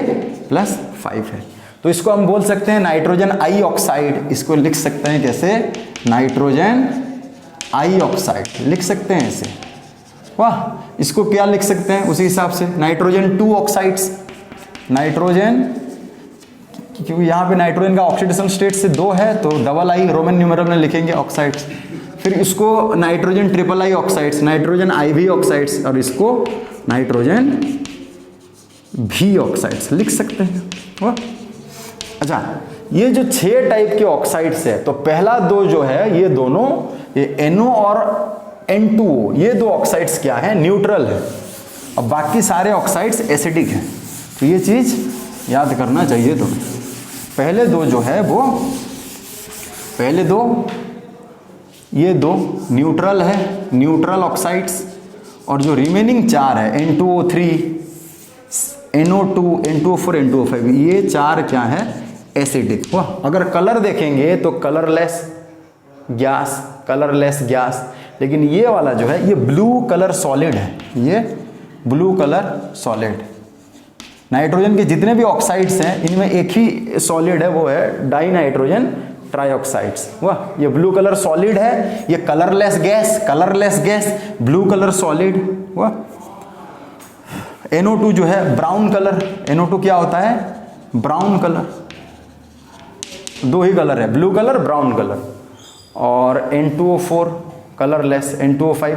+5 है। तो इसको हम बोल सकते हैं नाइट्रोजन आई ऑक्साइड। इसको लिख सकते हैं कैसे? नाइट्रोजन आई ऑक्साइड लिख सकते हैं इसे। वाह, इसको क्या लिख सकते हैं उसी हिसाब से? Nitrogen 2 oxides. नाइट्रोजन, क्योंकि यहाँ पे नाइट्रोजन का ऑक्सीडेशन स्टेट से 2 है तो डबल आई रोमन न्यूमेरल में लिखेंगे ऑक्साइड्स। फिर इसको nitrogen triple I oxides, nitrogen IV oxides, और इसको नाइट्रोजन भी ऑक्साइड्स लिख सकते हैं वो। अच्छा, ये जो 6 टाइप के ऑक्साइड्स है, तो पहला 2 जो है ये दोनों, ये NO और N2O, ये 2 ऑक्साइड्स क्या है, न्यूट्रल है, और बाकी सारे ऑक्साइड्स एसिडिक हैं। तो ये चीज याद करना चाहिए तुम्हें। पहले 2 जो है वो, पहले 2 ये 2 न्यूट्रल है, न्यूट्रल ऑक्साइड्स, और जो रिमेनिंग 4 है N2O3, NO2, N2O4, N2O5, ये 4 क्या है, एसिडिक। वाह, अगर कलर देखेंगे तो कलरलेस गैस, कलरलेस गैस, लेकिन ये वाला जो है ये ब्लू कलर सॉलिड है, ये ब्लू कलर सॉलिड। नाइट्रोजन के जितने भी ऑक्साइड्स हैं इनमें एक ही सॉलिड है, वो है डाई नाइट्रोजन ट्राइऑक्साइड्स। वाह, ये ब्लू कलर सॉलिड है, ये colourless gas, colourless gas, blue colour solid. वाह, NO2 जो है ब्राउन कलर, NO2 क्या होता है, ब्राउन कलर। 2 ही कलर है, ब्लू कलर, ब्राउन कलर। और N2O4 कलरलेस, N2O5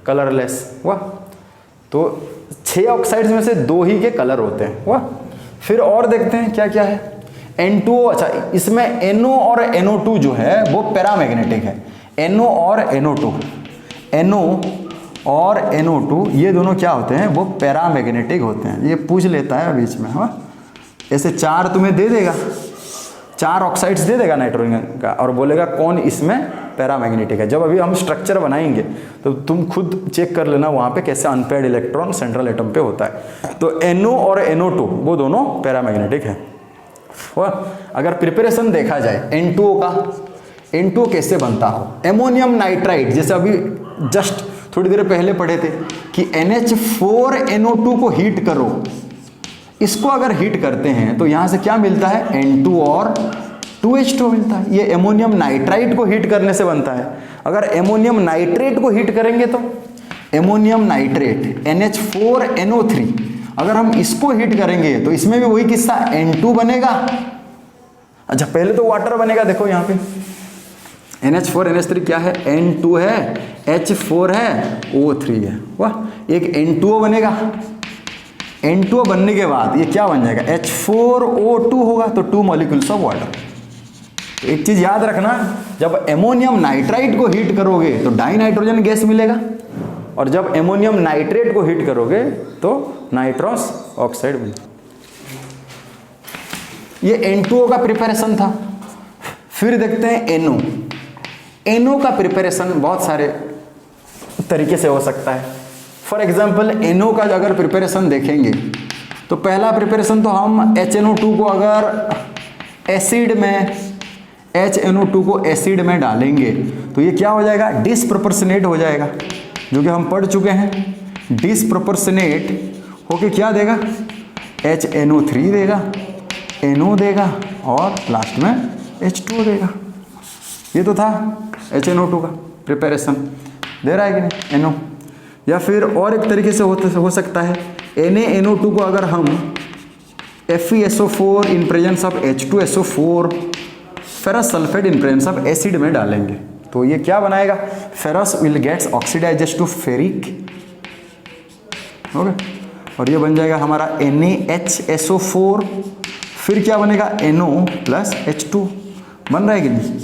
कलरलेस। वाह, तो 6 ऑक्साइड्स में से 2 ही के कलर होते हैं। वाह, फिर और देखते हैं क्या क्या है। N2O, अच्छा इसमें NO और NO2 जो है वो पैरामैग्नेटिक है। NO और NO2, NO और NO2 ये दोनों क्या होते हैं, वो पैरामैग्नेटिक होते हैं। ये पूछ लेता है बीच में। हाँ, ऐसे 4 तुम्हें दे देगा, 4 ऑक्साइड्स दे देगा नाइट्रोजन का, और बोलेगा कौन इसमें पैरामैग्नेटिक है। जब अभी हम स्ट्रक्चर बनाएंगे तो तुम खुद चेक कर लेना वहाँ पे कैसे अनपेयर्ड इलेक्ट्रॉन सेंट्रल एटम पे होता है। तो NO और NO2 वो दोनों पैरामैग्नेटिक है। अगर प्रिपरेशन देखा जाए N2O का, N2O कैसे बनता हो, एमोनियम नाइट्राइड, जैसे अभी जस्ट थोड़ी देर पहले पढ़े थे कि NH4NO2 को हीट करो, इसको अगर हीट करते हैं तो यहां से क्या मिलता है, N2 और 2H2 मिलता है। ये एमोनियम नाइट्राइड को हीट करने से बनता है। अगर एमोनियम नाइट्रेट को हीट करेंगे तो एमोनियम नाइट्रेट NH4NO3, अगर हम इसको हीट करेंगे तो इसमें भी वही किस्सा, N2 बनेगा। अच्छा, पहले तो वाटर बनेगा, देखो यहाँ पे NH4NH3 क्या है, N2 है, H4 है, O3 है। वाह, एक N2O बनेगा। N2O बनने के बाद ये क्या बन जाएगा, H4O2 होगा, तो 2 मॉलिक्यूल्स ऑफ वाटर। तो एक चीज याद रखना, जब एमोनियम नाइट्राइड को हीट करोगे तो डाई नाइट्रोजन गैस मिलेगा, और जब एमोनियम नाइट्रेट को हीट करोगे तो नाइट्रस ऑक्साइड मिलेगा। ये N2O का प्रिपरेशन था। फिर देखते हैं NO। NO का प्रिपरेशन बहुत सारे तरीके से हो सकता है। फॉर एग्जाम्पल NO का अगर प्रिपरेशन देखेंगे तो पहला प्रिपरेशन तो हम HNO2 को अगर एसिड में, HNO2 को एसिड में डालेंगे तो ये क्या हो जाएगा, डिसप्रोपोर्शनेट हो जाएगा, जो कि हम पढ़ चुके हैं। डिसप्रोपोर्शनेट होके क्या देगा, HNO3 देगा, NO देगा, और लास्ट में H2O देगा। ये तो था HNO2 का प्रिपरेशन, दे रहा है कि नहीं, NO। या फिर और एक तरीके से हो सकता है, NaNO2 को अगर हम FeSO4 in presence of H2SO4 ferrous sulphate in presence of acid में डालेंगे तो ये क्या बनाएगा, ferrous will gets oxidises to ferric. Okay, और ये बन जाएगा हमारा NaHSO4। फिर क्या बनेगा, NO प्लस H2 बन रहा है कि नहीं,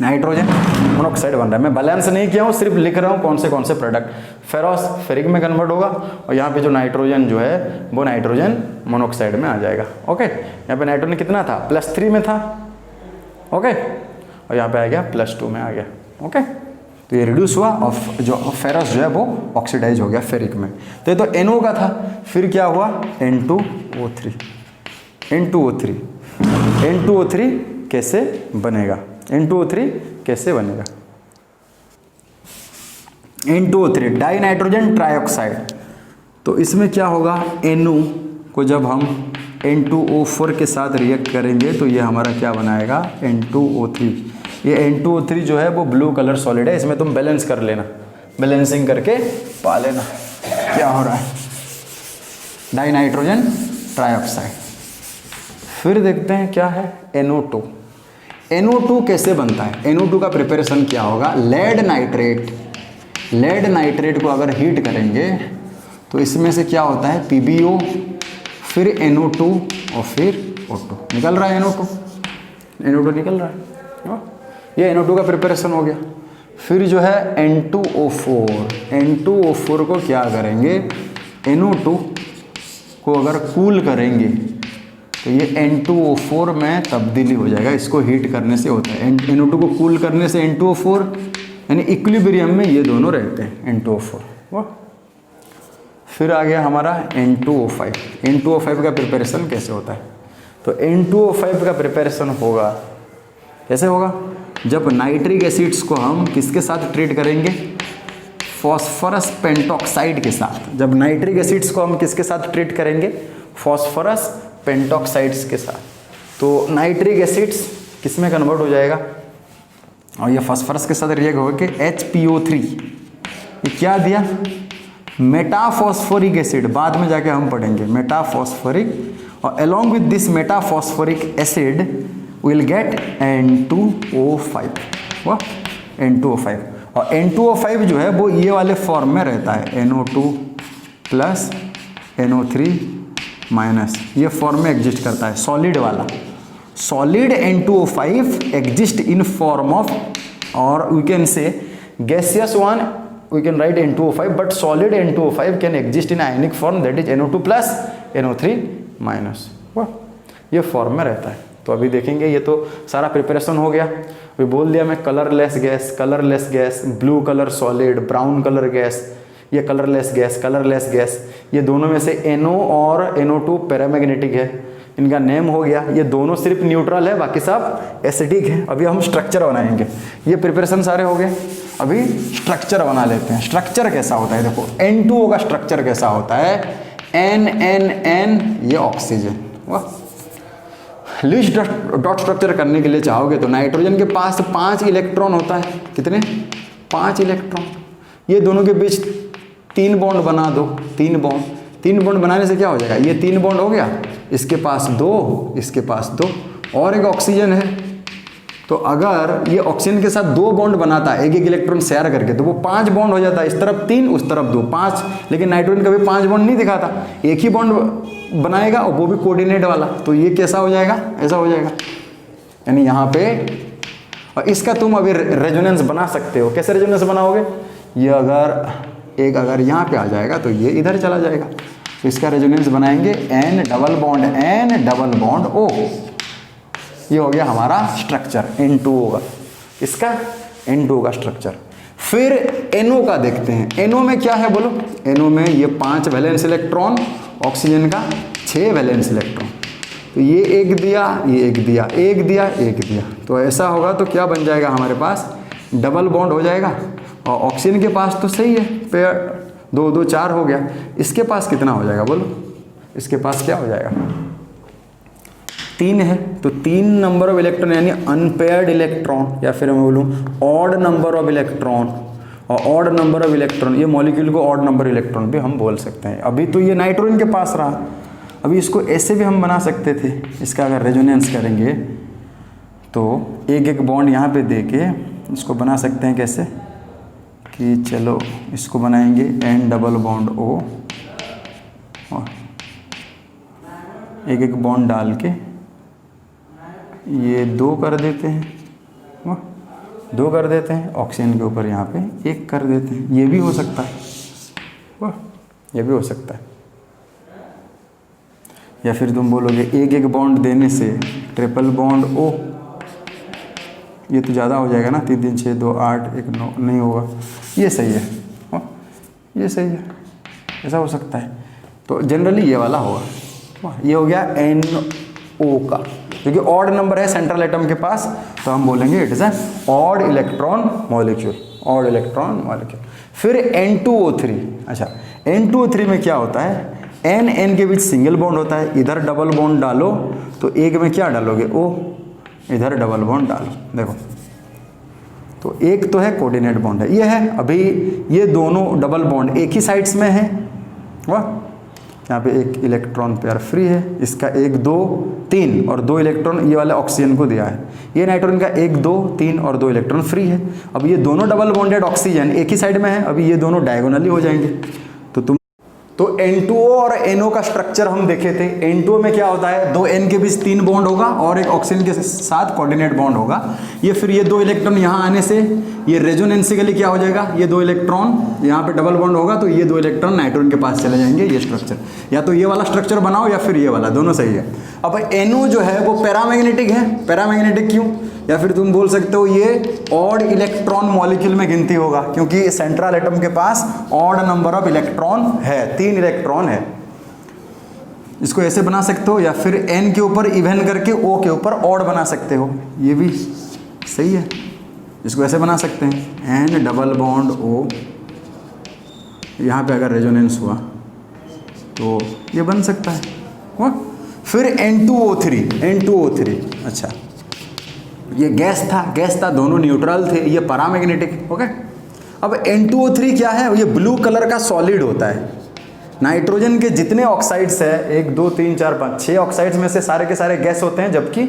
नाइट्रोजन मोनोऑक्साइड बन रहा है। मैं बैलेंस नहीं किया हूँ, सिर्फ लिख रहा हूँ कौन से प्रोडक्ट। फेरस फेरिक में कन्वर्ट होगा, और यहाँ पे जो नाइट्रोजन जो है वो नाइट्रोजन मोनोऑक्साइड में आ जाएगा। ओके, यहाँ पे नाइट्रोजन कितना था, +3 में था। ओके, और यहाँ पे आ गया +2 में आ गया। ओके, तो ये रिड्यूस हुआ, और जो फेरस जो है वो ऑक्सीडाइज हो गया फेरिक में। तो ये तो NO का था। फिर क्या हुआ, N2O3। N2O3 कैसे बनेगा, N2O3 कैसे बनेगा, N2O3 डाई नाइट्रोजन ट्राइऑक्साइड। तो इसमें क्या होगा, NO को जब हम N2O4 के साथ रिएक्ट करेंगे तो ये हमारा क्या बनाएगा, N2O3। ये N2O3 जो है वो ब्लू कलर सॉलिड है, इसमें तुम बैलेंस कर लेना, बैलेंसिंग करके पा लेना क्या हो रहा है, डाई नाइट्रोजन ट्राइऑक्साइड। फिर देखते हैं क्या है, NO2। NO2 कैसे बनता है, NO2 का प्रिपरेशन क्या होगा, लेड नाइट्रेट को अगर हीट करेंगे तो इसमें से क्या होता है, PbO फिर NO2 और फिर O2 निकल रहा है, NO2 निकल रहा है। ये NO2 का प्रिपरेशन हो गया। फिर जो है N2O4 को क्या करेंगे, NO2 को अगर कूल करेंगे तो ये N2O4 में तब्दीली हो जाएगा, इसको हीट करने से होता है। NO2 को कूल करने से N2O4 यानी इक्विलिब्रियम में ये दोनों रहते हैं N2O4। वाह। फिर आ गया हमारा N2O5। N2O5 का प्रिपरेशन कैसे होता है, तो N2O5 का प्रिपरेशन होगा, कैसे होगा, जब नाइट्रिक एसिड्स को हम किसके साथ ट्रीट करेंगे, फॉस्फोरस पेंटॉक्साइड के साथ। जब नाइट्रिक एसिड्स को हम किसके साथ ट्रीट करेंगे, फॉस्फोरस पेंटॉक्साइड्स के साथ, तो नाइट्रिक एसिड्स किस में कन्वर्ट हो जाएगा, और ये फॉस्फोरस के साथ रिएक्ट होकर HPO3, ये क्या दिया, मेटाफॉस्फोरिक एसिड, बाद में जाके हम पढ़ेंगे मेटाफॉस्फोरिक, और along with this metaphosphoric acid will get N2O5। वाह, N2O5। और N2O5 जो है वो ये वाले फॉर्म में रहता है, NO2 प्लस NO3 माइनस, ये फॉर्म में एग्जिस्ट करता है, सॉलिड वाला। Solid N2O5 exist in form of, और we can say gaseous one we can write N2O5, but solid N2O5 can exist in ionic form, that is NO2 plus NO3 minus। वाह, ये form में रहता है। तो अभी देखेंगे, ये तो सारा प्रिपरेशन हो गया। अभी बोल दिया मैं colourless gas, blue colour solid, brown colour gas, ये कलरलेस गैस, ये दोनों में से NO और NO2 पैरामैग्नेटिक है, इनका नेम हो गया। ये दोनों सिर्फ न्यूट्रल है, बाकी सब एसिडिक है। अभी हम स्ट्रक्चर बनाएंगे, ये प्रिपरेशन सारे हो गए, अभी स्ट्रक्चर बना लेते हैं। स्ट्रक्चर कैसा होता है, देखो N2O का स्ट्रक्चर कैसा होता है, NNN, ये ऑक्सीजन। वाह, लीस्ट डॉट स्ट्रक्चर करने के लिए चाहोगे तो नाइट्रोजन के पास 5 इलेक्ट्रॉन होता है, कितने, 5 इलेक्ट्रॉन। ये दोनों के बीच 3 बॉन्ड बना दो, 3 बॉन्ड बनाने से क्या हो जाएगा, ये 3 बॉन्ड हो गया, इसके पास 2, इसके पास 2, और एक ऑक्सीजन है। तो अगर ये ऑक्सीजन के साथ 2 बॉन्ड बनाता है, एक इलेक्ट्रॉन शेयर करके, तो वो 5 बॉन्ड हो जाता है, इस तरफ 3, उस तरफ 2, 5। लेकिन नाइट्रोजन कभी 5 बॉन्ड नहीं दिखाता, एक ही बॉन्ड बनाएगा, और वो भी कोऑर्डिनेट वाला। तो ये कैसा हो जाएगा, ऐसा हो जाएगा, यानी यहाँ पे। और इसका तुम अभी रेजोनेंस बना सकते हो। कैसे रेजोनेंस बनाओगे, ये अगर यहाँ पे आ जाएगा तो ये इधर चला जाएगा, तो इसका रेजोनेंस बनाएंगे N डबल बॉन्ड O। ये हो गया हमारा स्ट्रक्चर N2O का, इसका N2O का स्ट्रक्चर। फिर NO का देखते हैं। NO में क्या है बोलो, NO में ये 5 वैलेंस इलेक्ट्रॉन, ऑक्सीजन का 6 वैलेंस इलेक्ट्रॉन। तो ये एक दिया, ये एक दिया, एक दिया, एक दिया, तो ऐसा होगा। तो क्या बन जाएगा हमारे पास, डबल बॉन्ड हो जाएगा। और ऑक्सीजन के पास तो सही है, पेयर 2 2 4 हो गया। इसके पास कितना हो जाएगा बोलो, इसके पास क्या हो जाएगा, 3 है। तो 3 नंबर ऑफ इलेक्ट्रॉन यानी अनपेयर्ड इलेक्ट्रॉन, या फिर मैं बोलूँ ऑड नंबर ऑफ इलेक्ट्रॉन। और ऑड नंबर ऑफ इलेक्ट्रॉन, ये मॉलिक्यूल को ऑड नंबर इलेक्ट्रॉन भी हम बोल सकते हैं। अभी तो ये नाइट्रोजन के पास रहा, अभी इसको ऐसे भी हम बना सकते थे। इसका अगर रेजोनेंस करेंगे तो एक बॉन्ड यहाँ पे दे के इसको बना सकते हैं। कैसे कि चलो इसको बनाएंगे N डबल बॉन्ड O, और एक बॉन्ड डाल के ये 2 कर देते हैं, 2 कर देते हैं। ऑक्सीजन के ऊपर यहाँ पे 1 कर देते हैं। ये भी हो सकता है, वाह, ये भी हो सकता है। या फिर तुम बोलोगे एक बॉन्ड देने से ट्रिपल बॉन्ड O, ये तो ज़्यादा हो जाएगा ना, 3 3 6 2 8 1 9, नहीं होगा। ये सही है, ये सही है, ऐसा हो सकता है। तो जनरली ये वाला होगा। ये हो गया NO का, क्योंकि ऑड नंबर है सेंट्रल एटम के पास, तो हम बोलेंगे it is an odd electron molecule, odd electron molecule. फिर N2O3। अच्छा, N2O3 में क्या होता है, N के बीच सिंगल बॉन्ड होता है। इधर डबल बॉन्ड डालो तो एक में क्या डालोगे, O, इधर डबल बॉन्ड डालो। देखो, तो एक तो है कोऑर्डिनेट बॉन्ड है, ये है। अभी ये दोनों डबल बॉन्ड एक ही साइड्स में है, वाह। यहाँ पे एक इलेक्ट्रॉन पेयर फ्री है, इसका 1 2 3 और 2 इलेक्ट्रॉन ये वाले ऑक्सीजन को दिया है। ये नाइट्रोजन का 1 2 3 और 2 इलेक्ट्रॉन फ्री है। अब ये दोनों डबल बॉन्डेड ऑक्सीजन एक ही साइड में है, अभी ये दोनों डायगोनली हो जाएंगे। तो N2O और NO का स्ट्रक्चर हम देखे थे। N2O में क्या होता है, दो N के बीच 3 बॉन्ड होगा और एक ऑक्सीजन के साथ कोऑर्डिनेट बॉन्ड होगा। ये फिर ये 2 इलेक्ट्रॉन यहाँ आने से ये रेजोनेंसिकली क्या हो जाएगा, ये 2 इलेक्ट्रॉन यहाँ पे डबल बॉन्ड होगा तो ये 2 इलेक्ट्रॉन नाइट्रोजन के पास चले जाएंगे। ये स्ट्रक्चर या तो ये वाला स्ट्रक्चर बनाओ या फिर ये वाला, दोनों सही है। अब NO जो है वो पैरामैग्नेटिक है। पैरामैग्नेटिक क्यों, या फिर तुम बोल सकते हो ये ऑड इलेक्ट्रॉन मॉलिक्यूल में गिनती होगा, क्योंकि सेंट्रल एटम के पास ऑड नंबर ऑफ इलेक्ट्रॉन है, 3 इलेक्ट्रॉन है। इसको ऐसे बना सकते हो या फिर N के ऊपर इवन करके O के ऊपर ऑड बना सकते हो, ये भी सही है। इसको ऐसे बना सकते हैं N डबल बॉन्ड O, यहाँ पे अगर रेजोनेंस हुआ तो ये बन सकता है हुआ। फिर N2O3, अच्छा ये गैस था, दोनों न्यूट्रल थे, ये पैरामैग्नेटिक। ओके, अब N2O3 क्या है, ये ब्लू कलर का सॉलिड होता है। नाइट्रोजन के जितने ऑक्साइड्स है 1 2 3 4 5 6 ऑक्साइड्स में से सारे के सारे गैस होते हैं, जबकि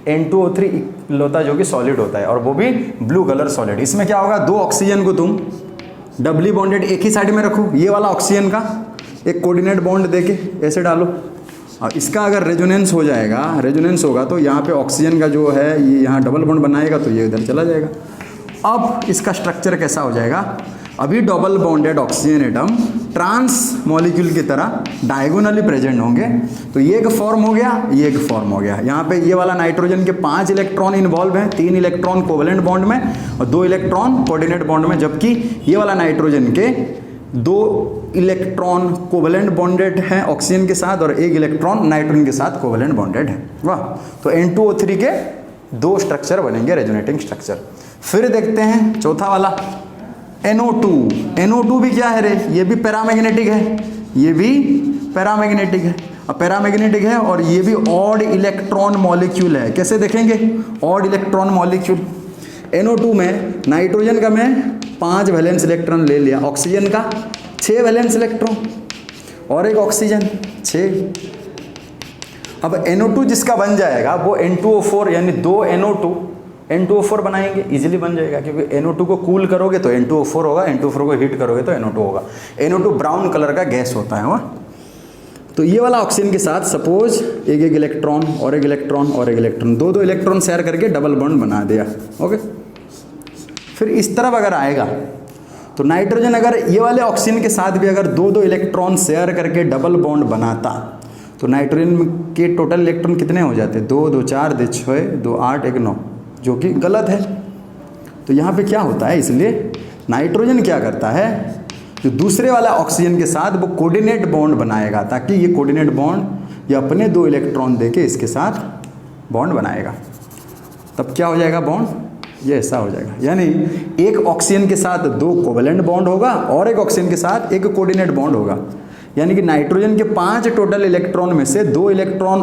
N2O3 होता है जो कि सॉलिड होता है, और वो भी ब्लू कलर सॉलिड। इसमें क्या होगा, 2 ऑक्सीजन को तुम डबली बॉन्डेड एक ही साइड में रखो, ये वाला ऑक्सीजन का एक कोऑर्डिनेट बॉन्ड देके ऐसे डालो, और इसका अगर रेजोनेंस हो जाएगा, रेजोनेंस होगा तो यहाँ पे ऑक्सीजन का जो है ये यहाँ डबल बॉन्ड बनाएगा तो ये इधर चला जाएगा। अब इसका स्ट्रक्चर कैसा हो जाएगा, अभी double bonded oxygen atom trans molecule की तरह डायगोनली प्रेजेंट होंगे, तो ये एक फॉर्म हो गया, ये एक फॉर्म हो गया। यहाँ पे ये वाला नाइट्रोजन के 5 इलेक्ट्रॉन इन्वॉल्व हैं, 3 इलेक्ट्रॉन कोवेलेंट बॉन्ड में और 2 इलेक्ट्रॉन कोऑर्डिनेट बॉन्ड में, जबकि ये वाला नाइट्रोजन के 2 इलेक्ट्रॉन कोवेलेंट बॉन्डेड है ऑक्सीजन के साथ और 1 इलेक्ट्रॉन नाइट्रोजन के साथ कोवेलेंट बॉन्डेड है। वाह, तो N2O3 के 2 स्ट्रक्चर बनेंगे, रेजोनेटिंग स्ट्रक्चर। फिर देखते हैं चौथा वाला NO2 भी क्या है रे, ये भी पैरामैग्नेटिक है, ये भी पैरामैग्नेटिक है। अब पैरामैग्नेटिक है और ये भी ऑड इलेक्ट्रॉन मॉलिक्यूल है। कैसे देखेंगे, ऑड इलेक्ट्रॉन मॉलिक्यूल। NO2 में नाइट्रोजन का मैं 5 वैलेंस इलेक्ट्रॉन ले लिया, ऑक्सीजन का 6 वैलेंस इलेक्ट्रॉन और एक ऑक्सीजन 6। अब NO2 जिसका बन जाएगा वो N2O4 यानी 2 N2O4 बनाएंगे, इजीली बन जाएगा, क्योंकि NO2 को कूल करोगे तो N2O4 होगा, N2O4 को हीट करोगे तो NO2 होगा। NO2 ब्राउन कलर का गैस होता है वह। तो ये वाला ऑक्सीजन के साथ सपोज एक इलेक्ट्रॉन और एक इलेक्ट्रॉन और एक इलेक्ट्रॉन, 2 इलेक्ट्रॉन शेयर करके डबल बॉन्ड बना दिया। ओके, फिर इस तरफ अगर आएगा तो नाइट्रोजन अगर ये वाले ऑक्सीजन के साथ भी अगर 2 इलेक्ट्रॉन शेयर करके डबल बॉन्ड बनाता तो नाइट्रोजन के टोटल इलेक्ट्रॉन कितने हो जाते, 2 2 4 2 6 2 8 1 9, जो कि गलत है। तो यहाँ पे क्या होता है, इसलिए नाइट्रोजन क्या करता है, जो दूसरे वाला ऑक्सीजन के साथ वो कोऑर्डिनेट बॉन्ड बनाएगा, ताकि ये कोऑर्डिनेट बॉन्ड ये अपने 2 इलेक्ट्रॉन देके इसके साथ बॉन्ड बनाएगा। तब क्या हो जाएगा बॉन्ड, ये ऐसा हो जाएगा। यानी एक ऑक्सीजन के साथ 2 कोवेलेंट बॉन्ड होगा और एक ऑक्सीजन के साथ एक कोऑर्डिनेट बॉन्ड होगा। यानी कि नाइट्रोजन के 5 टोटल इलेक्ट्रॉन में से 2 इलेक्ट्रॉन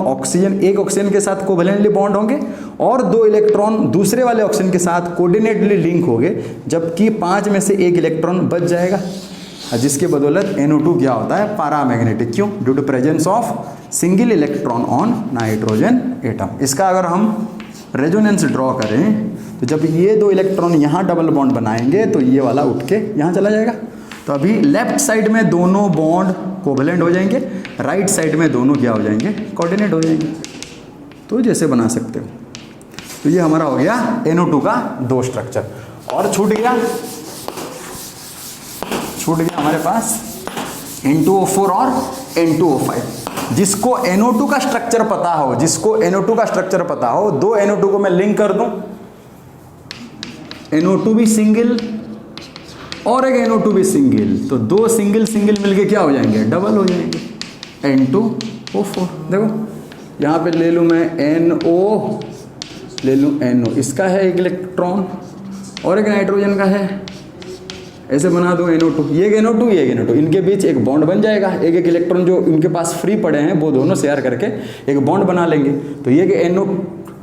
एक ऑक्सीजन के साथ कोवेलेंटली बॉन्ड होंगे और 2 इलेक्ट्रॉन दूसरे वाले ऑक्सीजन के साथ कोऑर्डिनेटली लिंक होंगे, जबकि 5 में से 1 इलेक्ट्रॉन बच जाएगा, जिसके बदौलत NO2 क्या होता है, पैरामैग्नेटिक। क्यों, due to presence of single electron on nitrogen atom. इसका अगर हम रेजोनेंस ड्रॉ करें तो जब ये 2 इलेक्ट्रॉन यहाँ डबल बॉन्ड बनाएंगे तो ये वाला उठ के यहाँ चला जाएगा। तो अभी लेफ्ट साइड में दोनों बॉन्ड कोवेलेंट हो जाएंगे, राइट साइड में दोनों क्या हो जाएंगे, कोऑर्डिनेट हो जाएंगे। तो जैसे बना सकते हो। तो ये हमारा हो गया NO2 का 2 स्ट्रक्चर। और छूट गया हमारे पास N2O4 और N2O5। जिसको NO2 का स्ट्रक्चर पता हो, 2 NO2 को मैं लिंक कर दूं, NO2 भी सिंगल और एक NO2 भी सिंगल, तो 2 सिंगल मिलके क्या हो जाएंगे, डबल हो जाएंगे, N2O4। देखो यहाँ पे ले लूँ मैं NO, ले लूँ NO, इसका है 1 इलेक्ट्रॉन और एक नाइट्रोजन का है, ऐसे बना दूँ NO2, ये NO2 ये NO2, इनके बीच एक बॉन्ड बन जाएगा। एक इलेक्ट्रॉन जो इनके पास फ्री पड़े हैं वो दोनों शेयर करके एक बॉन्ड बना लेंगे, तो ये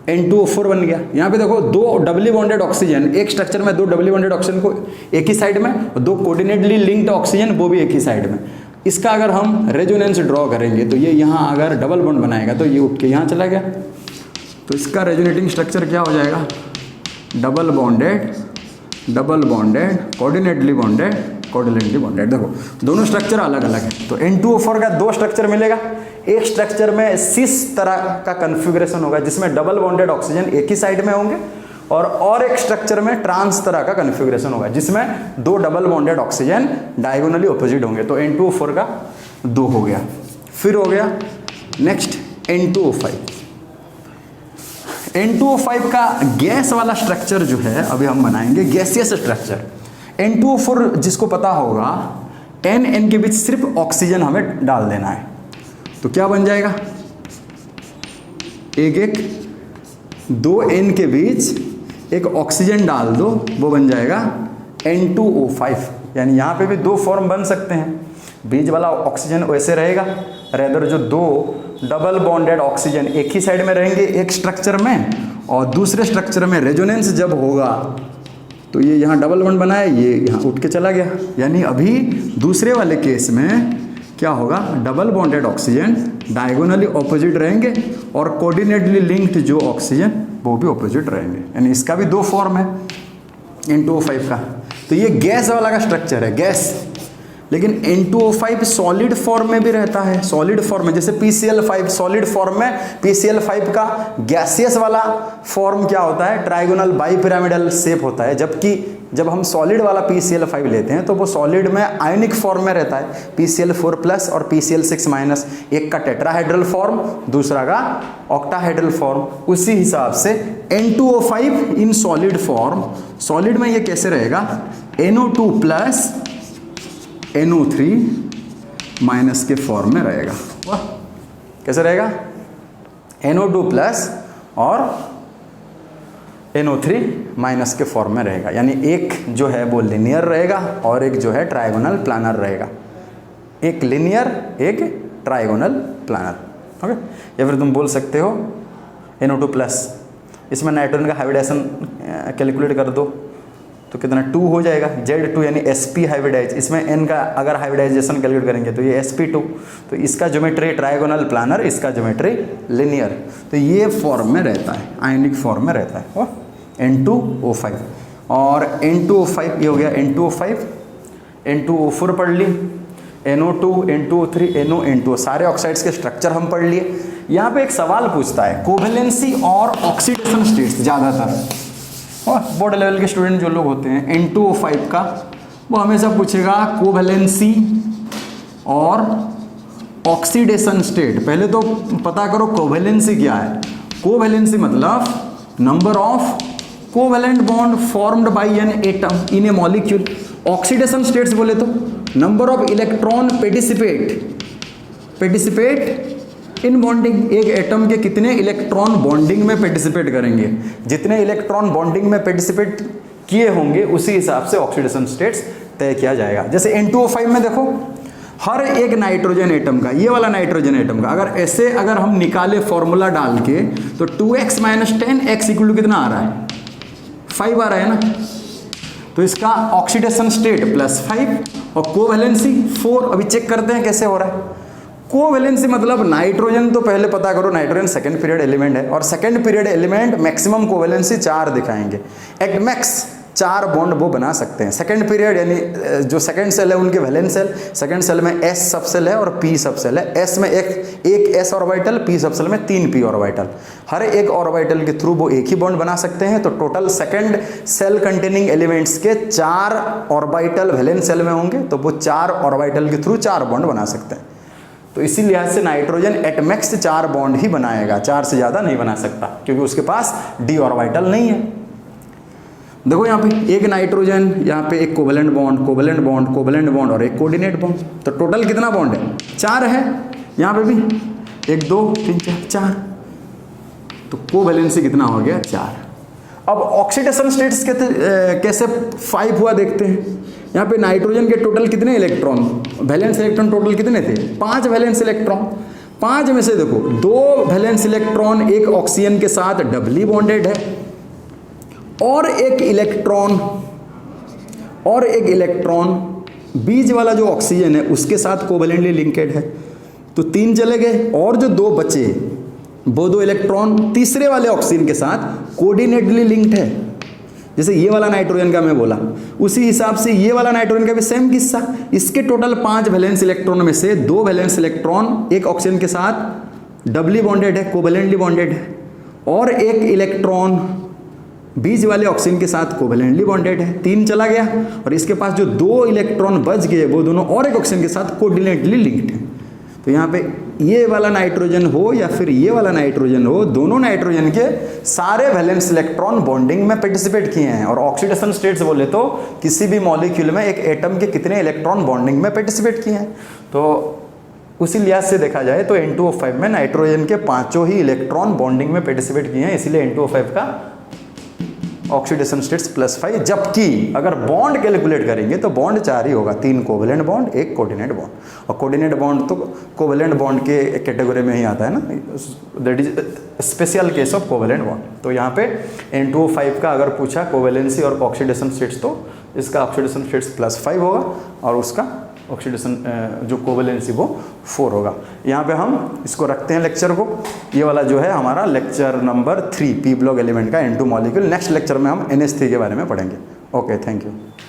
N2O4 बन गया। यहाँ पे देखो 2 डबली बॉन्डेड ऑक्सीजन, एक स्ट्रक्चर में 2 डबली बॉन्डेड ऑक्सीजन को एक ही साइड में और 2 कोऑर्डिनेटली लिंक्ड ऑक्सीजन वो भी एक ही साइड में। इसका अगर हम रेजोनेंस ड्रॉ करेंगे तो ये यहाँ अगर डबल बॉन्ड बनाएगा तो ये उठ के यहाँ चला गया, तो इसका रेजोनेटिंग स्ट्रक्चर क्या हो जाएगा, double bonded coordinately bonded covalently bonded. देखो दोनों स्ट्रक्चर अलग अलग है, तो N2O4 का दो स्ट्रक्चर मिलेगा। एक स्ट्रक्चर में सिस तरह का कन्फिग्रेशन होगा जिसमें डबल बॉन्डेड ऑक्सीजन एक ही साइड में होंगे, और एक स्ट्रक्चर में ट्रांस तरह का कन्फिग्रेशन होगा जिसमें दो double bonded oxygen diagonally opposite होंगे। तो N2O4 का दो हो गया। फिर हो गया नेक्स्ट N2O5। N2O5 का गैस वाला स्ट्रक्चर जो है अभी हम बनाएंगे गैसियस स्ट्रक्चर। N2O4 जिसको पता होगा N के बीच सिर्फ ऑक्सीजन हमें डाल देना है, तो क्या बन जाएगा, एक दो N के बीच एक ऑक्सीजन डाल दो, वो बन जाएगा N2O5। यानी यहाँ पे भी दो फॉर्म बन सकते हैं। बीच वाला ऑक्सीजन वैसे रहेगा, रेदर जो दो डबल बॉन्डेड ऑक्सीजन एक ही साइड में रहेंगे एक स्ट्रक्चर में, और दूसरे स्ट्रक्चर में रेजोनेंस जब होगा तो ये यहाँ डबल बॉन्ड बनाया, ये यहाँ उठ के चला गया। यानी अभी दूसरे वाले केस में क्या होगा, double bonded oxygen diagonally opposite रहेंगे और कोऑर्डिनेटली लिंक्ड जो ऑक्सीजन वो भी ऑपोजिट रहेंगे। यानी इसका भी दो फॉर्म है N2O5 का। तो ये गैस वाला का स्ट्रक्चर है, गैस। लेकिन N2O5 सॉलिड फॉर्म में भी रहता है, सॉलिड फॉर्म में, जैसे PCl5 सॉलिड फॉर्म में। PCl5 का गैसियस वाला फॉर्म क्या होता है, ट्राइगोनल बाइपिरामिडल शेप होता है, जबकि जब हम सॉलिड वाला PCl5 लेते हैं तो वो सॉलिड में आयनिक फॉर्म में रहता है, PCl4+ और PCl6-। एक का टेट्राहेड्रल फॉर्म, दूसरा का ऑक्टाहेड्रल फॉर्म। उसी हिसाब से N2O5 in solid form, solid में ये कैसे रहेगा, NO2+ NO3- के फॉर्म में रहेगा। वाह, कैसे रहेगा, NO2+ और NO3- के फॉर्म में रहेगा। यानी एक जो है वो लिनियर रहेगा और एक जो है ट्राइगोनल प्लानर रहेगा। एक लिनियर, एक ट्राइगोनल प्लानर। ओके, या फिर तुम बोल सकते हो NO2+। इसमें नाइट्रोजन का हाइब्रिडाइजेशन कैलकुलेट कर दो तो कितना 2 हो जाएगा, Z2 यानी sp हाइब्रिडाइज। इसमें N का अगर हाइब्रिडाइजेशन कैलकुलेट करेंगे तो ये sp2। तो इसका ज्योमेट्री ट्राइगोनल प्लानर, इसका ज्योमेट्री लिनियर। तो ये फॉर्म में रहता है, आयनिक फॉर्म में रहता है N2O5। और N2O5 ये हो गया N2O5। N2O4 पढ़ ली, NO2, N2O3, NO, सारे ऑक्साइड्स के स्ट्रक्चर हम पढ़ लिए। यहाँ पे एक सवाल पूछता है, कोवेलेंसी और ऑक्सीडेशन स्टेट्स ज़्यादातर बोर्ड लेवल के स्टूडेंट जो लोग होते हैं N2O5 का, वो हमेशा पूछेगा कोवेलेंसी और ऑक्सीडेशन स्टेट। पहले तो पता करो कोवेलेंसी क्या है। कोवेलेंसी मतलब number of covalent bond formed by an atom in a molecule. Oxidation states बोले तो number of electron participate in bonding. एक एटम के कितने इलेक्ट्रॉन बॉन्डिंग में पेटिसिपेट करेंगे, जितने इलेक्ट्रॉन बॉन्डिंग में पेटिसिपेट किए होंगे उसी हिसाब से ऑक्सीडेशन स्टेट्स तय किया जाएगा। जैसे N2O5 में देखो, हर एक नाइट्रोजन एटम का, ये वाला नाइट्रोजन एटम का अगर हम निकाले फॉर्मूला डाल के तो 2x - 10x = कितना आ रहा है, 5 आ रहा है ना। तो इसका ऑक्सीडेशन स्टेट +5 और कोवेलेंसी 4। अभी चेक करते हैं कैसे हो रहा है। कोवेलेंसी मतलब नाइट्रोजन, तो पहले पता करो नाइट्रोजन सेकंड पीरियड एलिमेंट है, और second period element maximum covalency 4 दिखाएंगे। एट मैक्स 4 बॉन्ड वो बना सकते हैं। सेकंड पीरियड यानी जो सेकंड सेल है उनके वैलेंस सेल, सेकंड सेल में S सब सेल है और P सब सेल है। S में एक S ऑर्बिटल, P सब सेल में 3 P ऑर्बिटल। हर एक ऑर्बिटल के थ्रू वो एक ही बॉन्ड बना सकते हैं। तो total second cell containing elements के 4 ऑर्बिटल वैलेंस सेल में होंगे, तो वो 4 ऑर्बिटल के थ्रू 4 बॉन्ड बना सकते हैं। तो इसी लिहाज से नाइट्रोजन एट मैक्स 4 बॉन्ड ही बनाएगा, 4 से ज़्यादा नहीं बना सकता, क्योंकि उसके पास d ऑर्बिटल नहीं है। देखो यहाँ पे एक नाइट्रोजन, यहाँ पे एक covalent bond, covalent bond, covalent bond और एक कोऑर्डिनेट बॉन्ड। तो टोटल कितना बॉन्ड है, 4 है। यहाँ पे भी 1 2 3 4। तो कोवेलेंसी कितना हो गया, 4। अब ऑक्सीडेशन स्टेट्स कैसे 5 हुआ देखते हैं। यहाँ पे नाइट्रोजन के टोटल कितने इलेक्ट्रॉन, वैलेंस इलेक्ट्रॉन टोटल कितने थे, 5 वैलेंस इलेक्ट्रॉन। 5 में से देखो 2 वैलेंस इलेक्ट्रॉन एक ऑक्सीजन के साथ डबली बॉन्डेड है, और एक इलेक्ट्रॉन बीच वाला जो ऑक्सीजन है उसके साथ कोवेलेंटली लिंकेड है। तो 3 चले गए, और जो 2 बचे वो 2 इलेक्ट्रॉन तीसरे वाले ऑक्सीजन के साथ कोऑर्डिनेटली लिंक्ड है। जैसे ये वाला नाइट्रोजन का मैं बोला, उसी हिसाब से ये वाला नाइट्रोजन का भी सेम किस्सा। इसके टोटल 5 वैलेंस इलेक्ट्रॉन में से 2 वैलेंस इलेक्ट्रॉन एक ऑक्सीजन के साथ डबली बॉन्डेड है, कोवेलेंटली बॉन्डेड है, और एक इलेक्ट्रॉन बीच वाले ऑक्सीजन के साथ कोवेलेंटली बॉन्डेड है, 3 चला गया। और इसके पास जो 2 इलेक्ट्रॉन बच गए वो दोनों और एक ऑक्सीजन के साथ कोऑर्डिनेटली लिंक्ड है। तो यहाँ पे ये वाला नाइट्रोजन हो या फिर ये वाला नाइट्रोजन हो, दोनों नाइट्रोजन के सारे वैलेंस इलेक्ट्रॉन बॉन्डिंग में पार्टिसिपेट किए हैं। और ऑक्सीडेशन स्टेट्स बोले तो किसी भी मॉलिक्यूल में एक एटम के कितने इलेक्ट्रॉन बॉन्डिंग में पार्टिसिपेट किए हैं। तो उसी लिहाज से देखा जाए तो N2O5 में नाइट्रोजन के 5 ही इलेक्ट्रॉन बॉन्डिंग में पार्टिसिपेट किए हैं, इसीलिए N2O5 का ऑक्सीडेशन स्टेट्स +5। जबकि अगर बॉन्ड कैलकुलेट करेंगे तो बॉन्ड 4 ही होगा, 3 कोवेलेंट बॉन्ड, 1 कोऑर्डिनेट बॉन्ड। और कोऑर्डिनेट बॉन्ड तो कोवेलेंट बॉन्ड के कैटेगरी में ही आता है ना, that is special case of covalent bond. तो यहाँ पे N2O5 का अगर पूछा कोवेलेंसी और ऑक्सीडेशन स्टेट्स तो इसका ऑक्सीडेशन स्टेट्स +5 होगा और उसका ऑक्सीडेशन जो कोवेलेंसी वो 4 होगा। यहाँ पे हम इसको रखते हैं लेक्चर को। ये वाला जो है हमारा lecture number 3 P block element का N2 मॉलिक्यूल। नेक्स्ट लेक्चर में हम NH3 के बारे में पढ़ेंगे। Okay, thank you.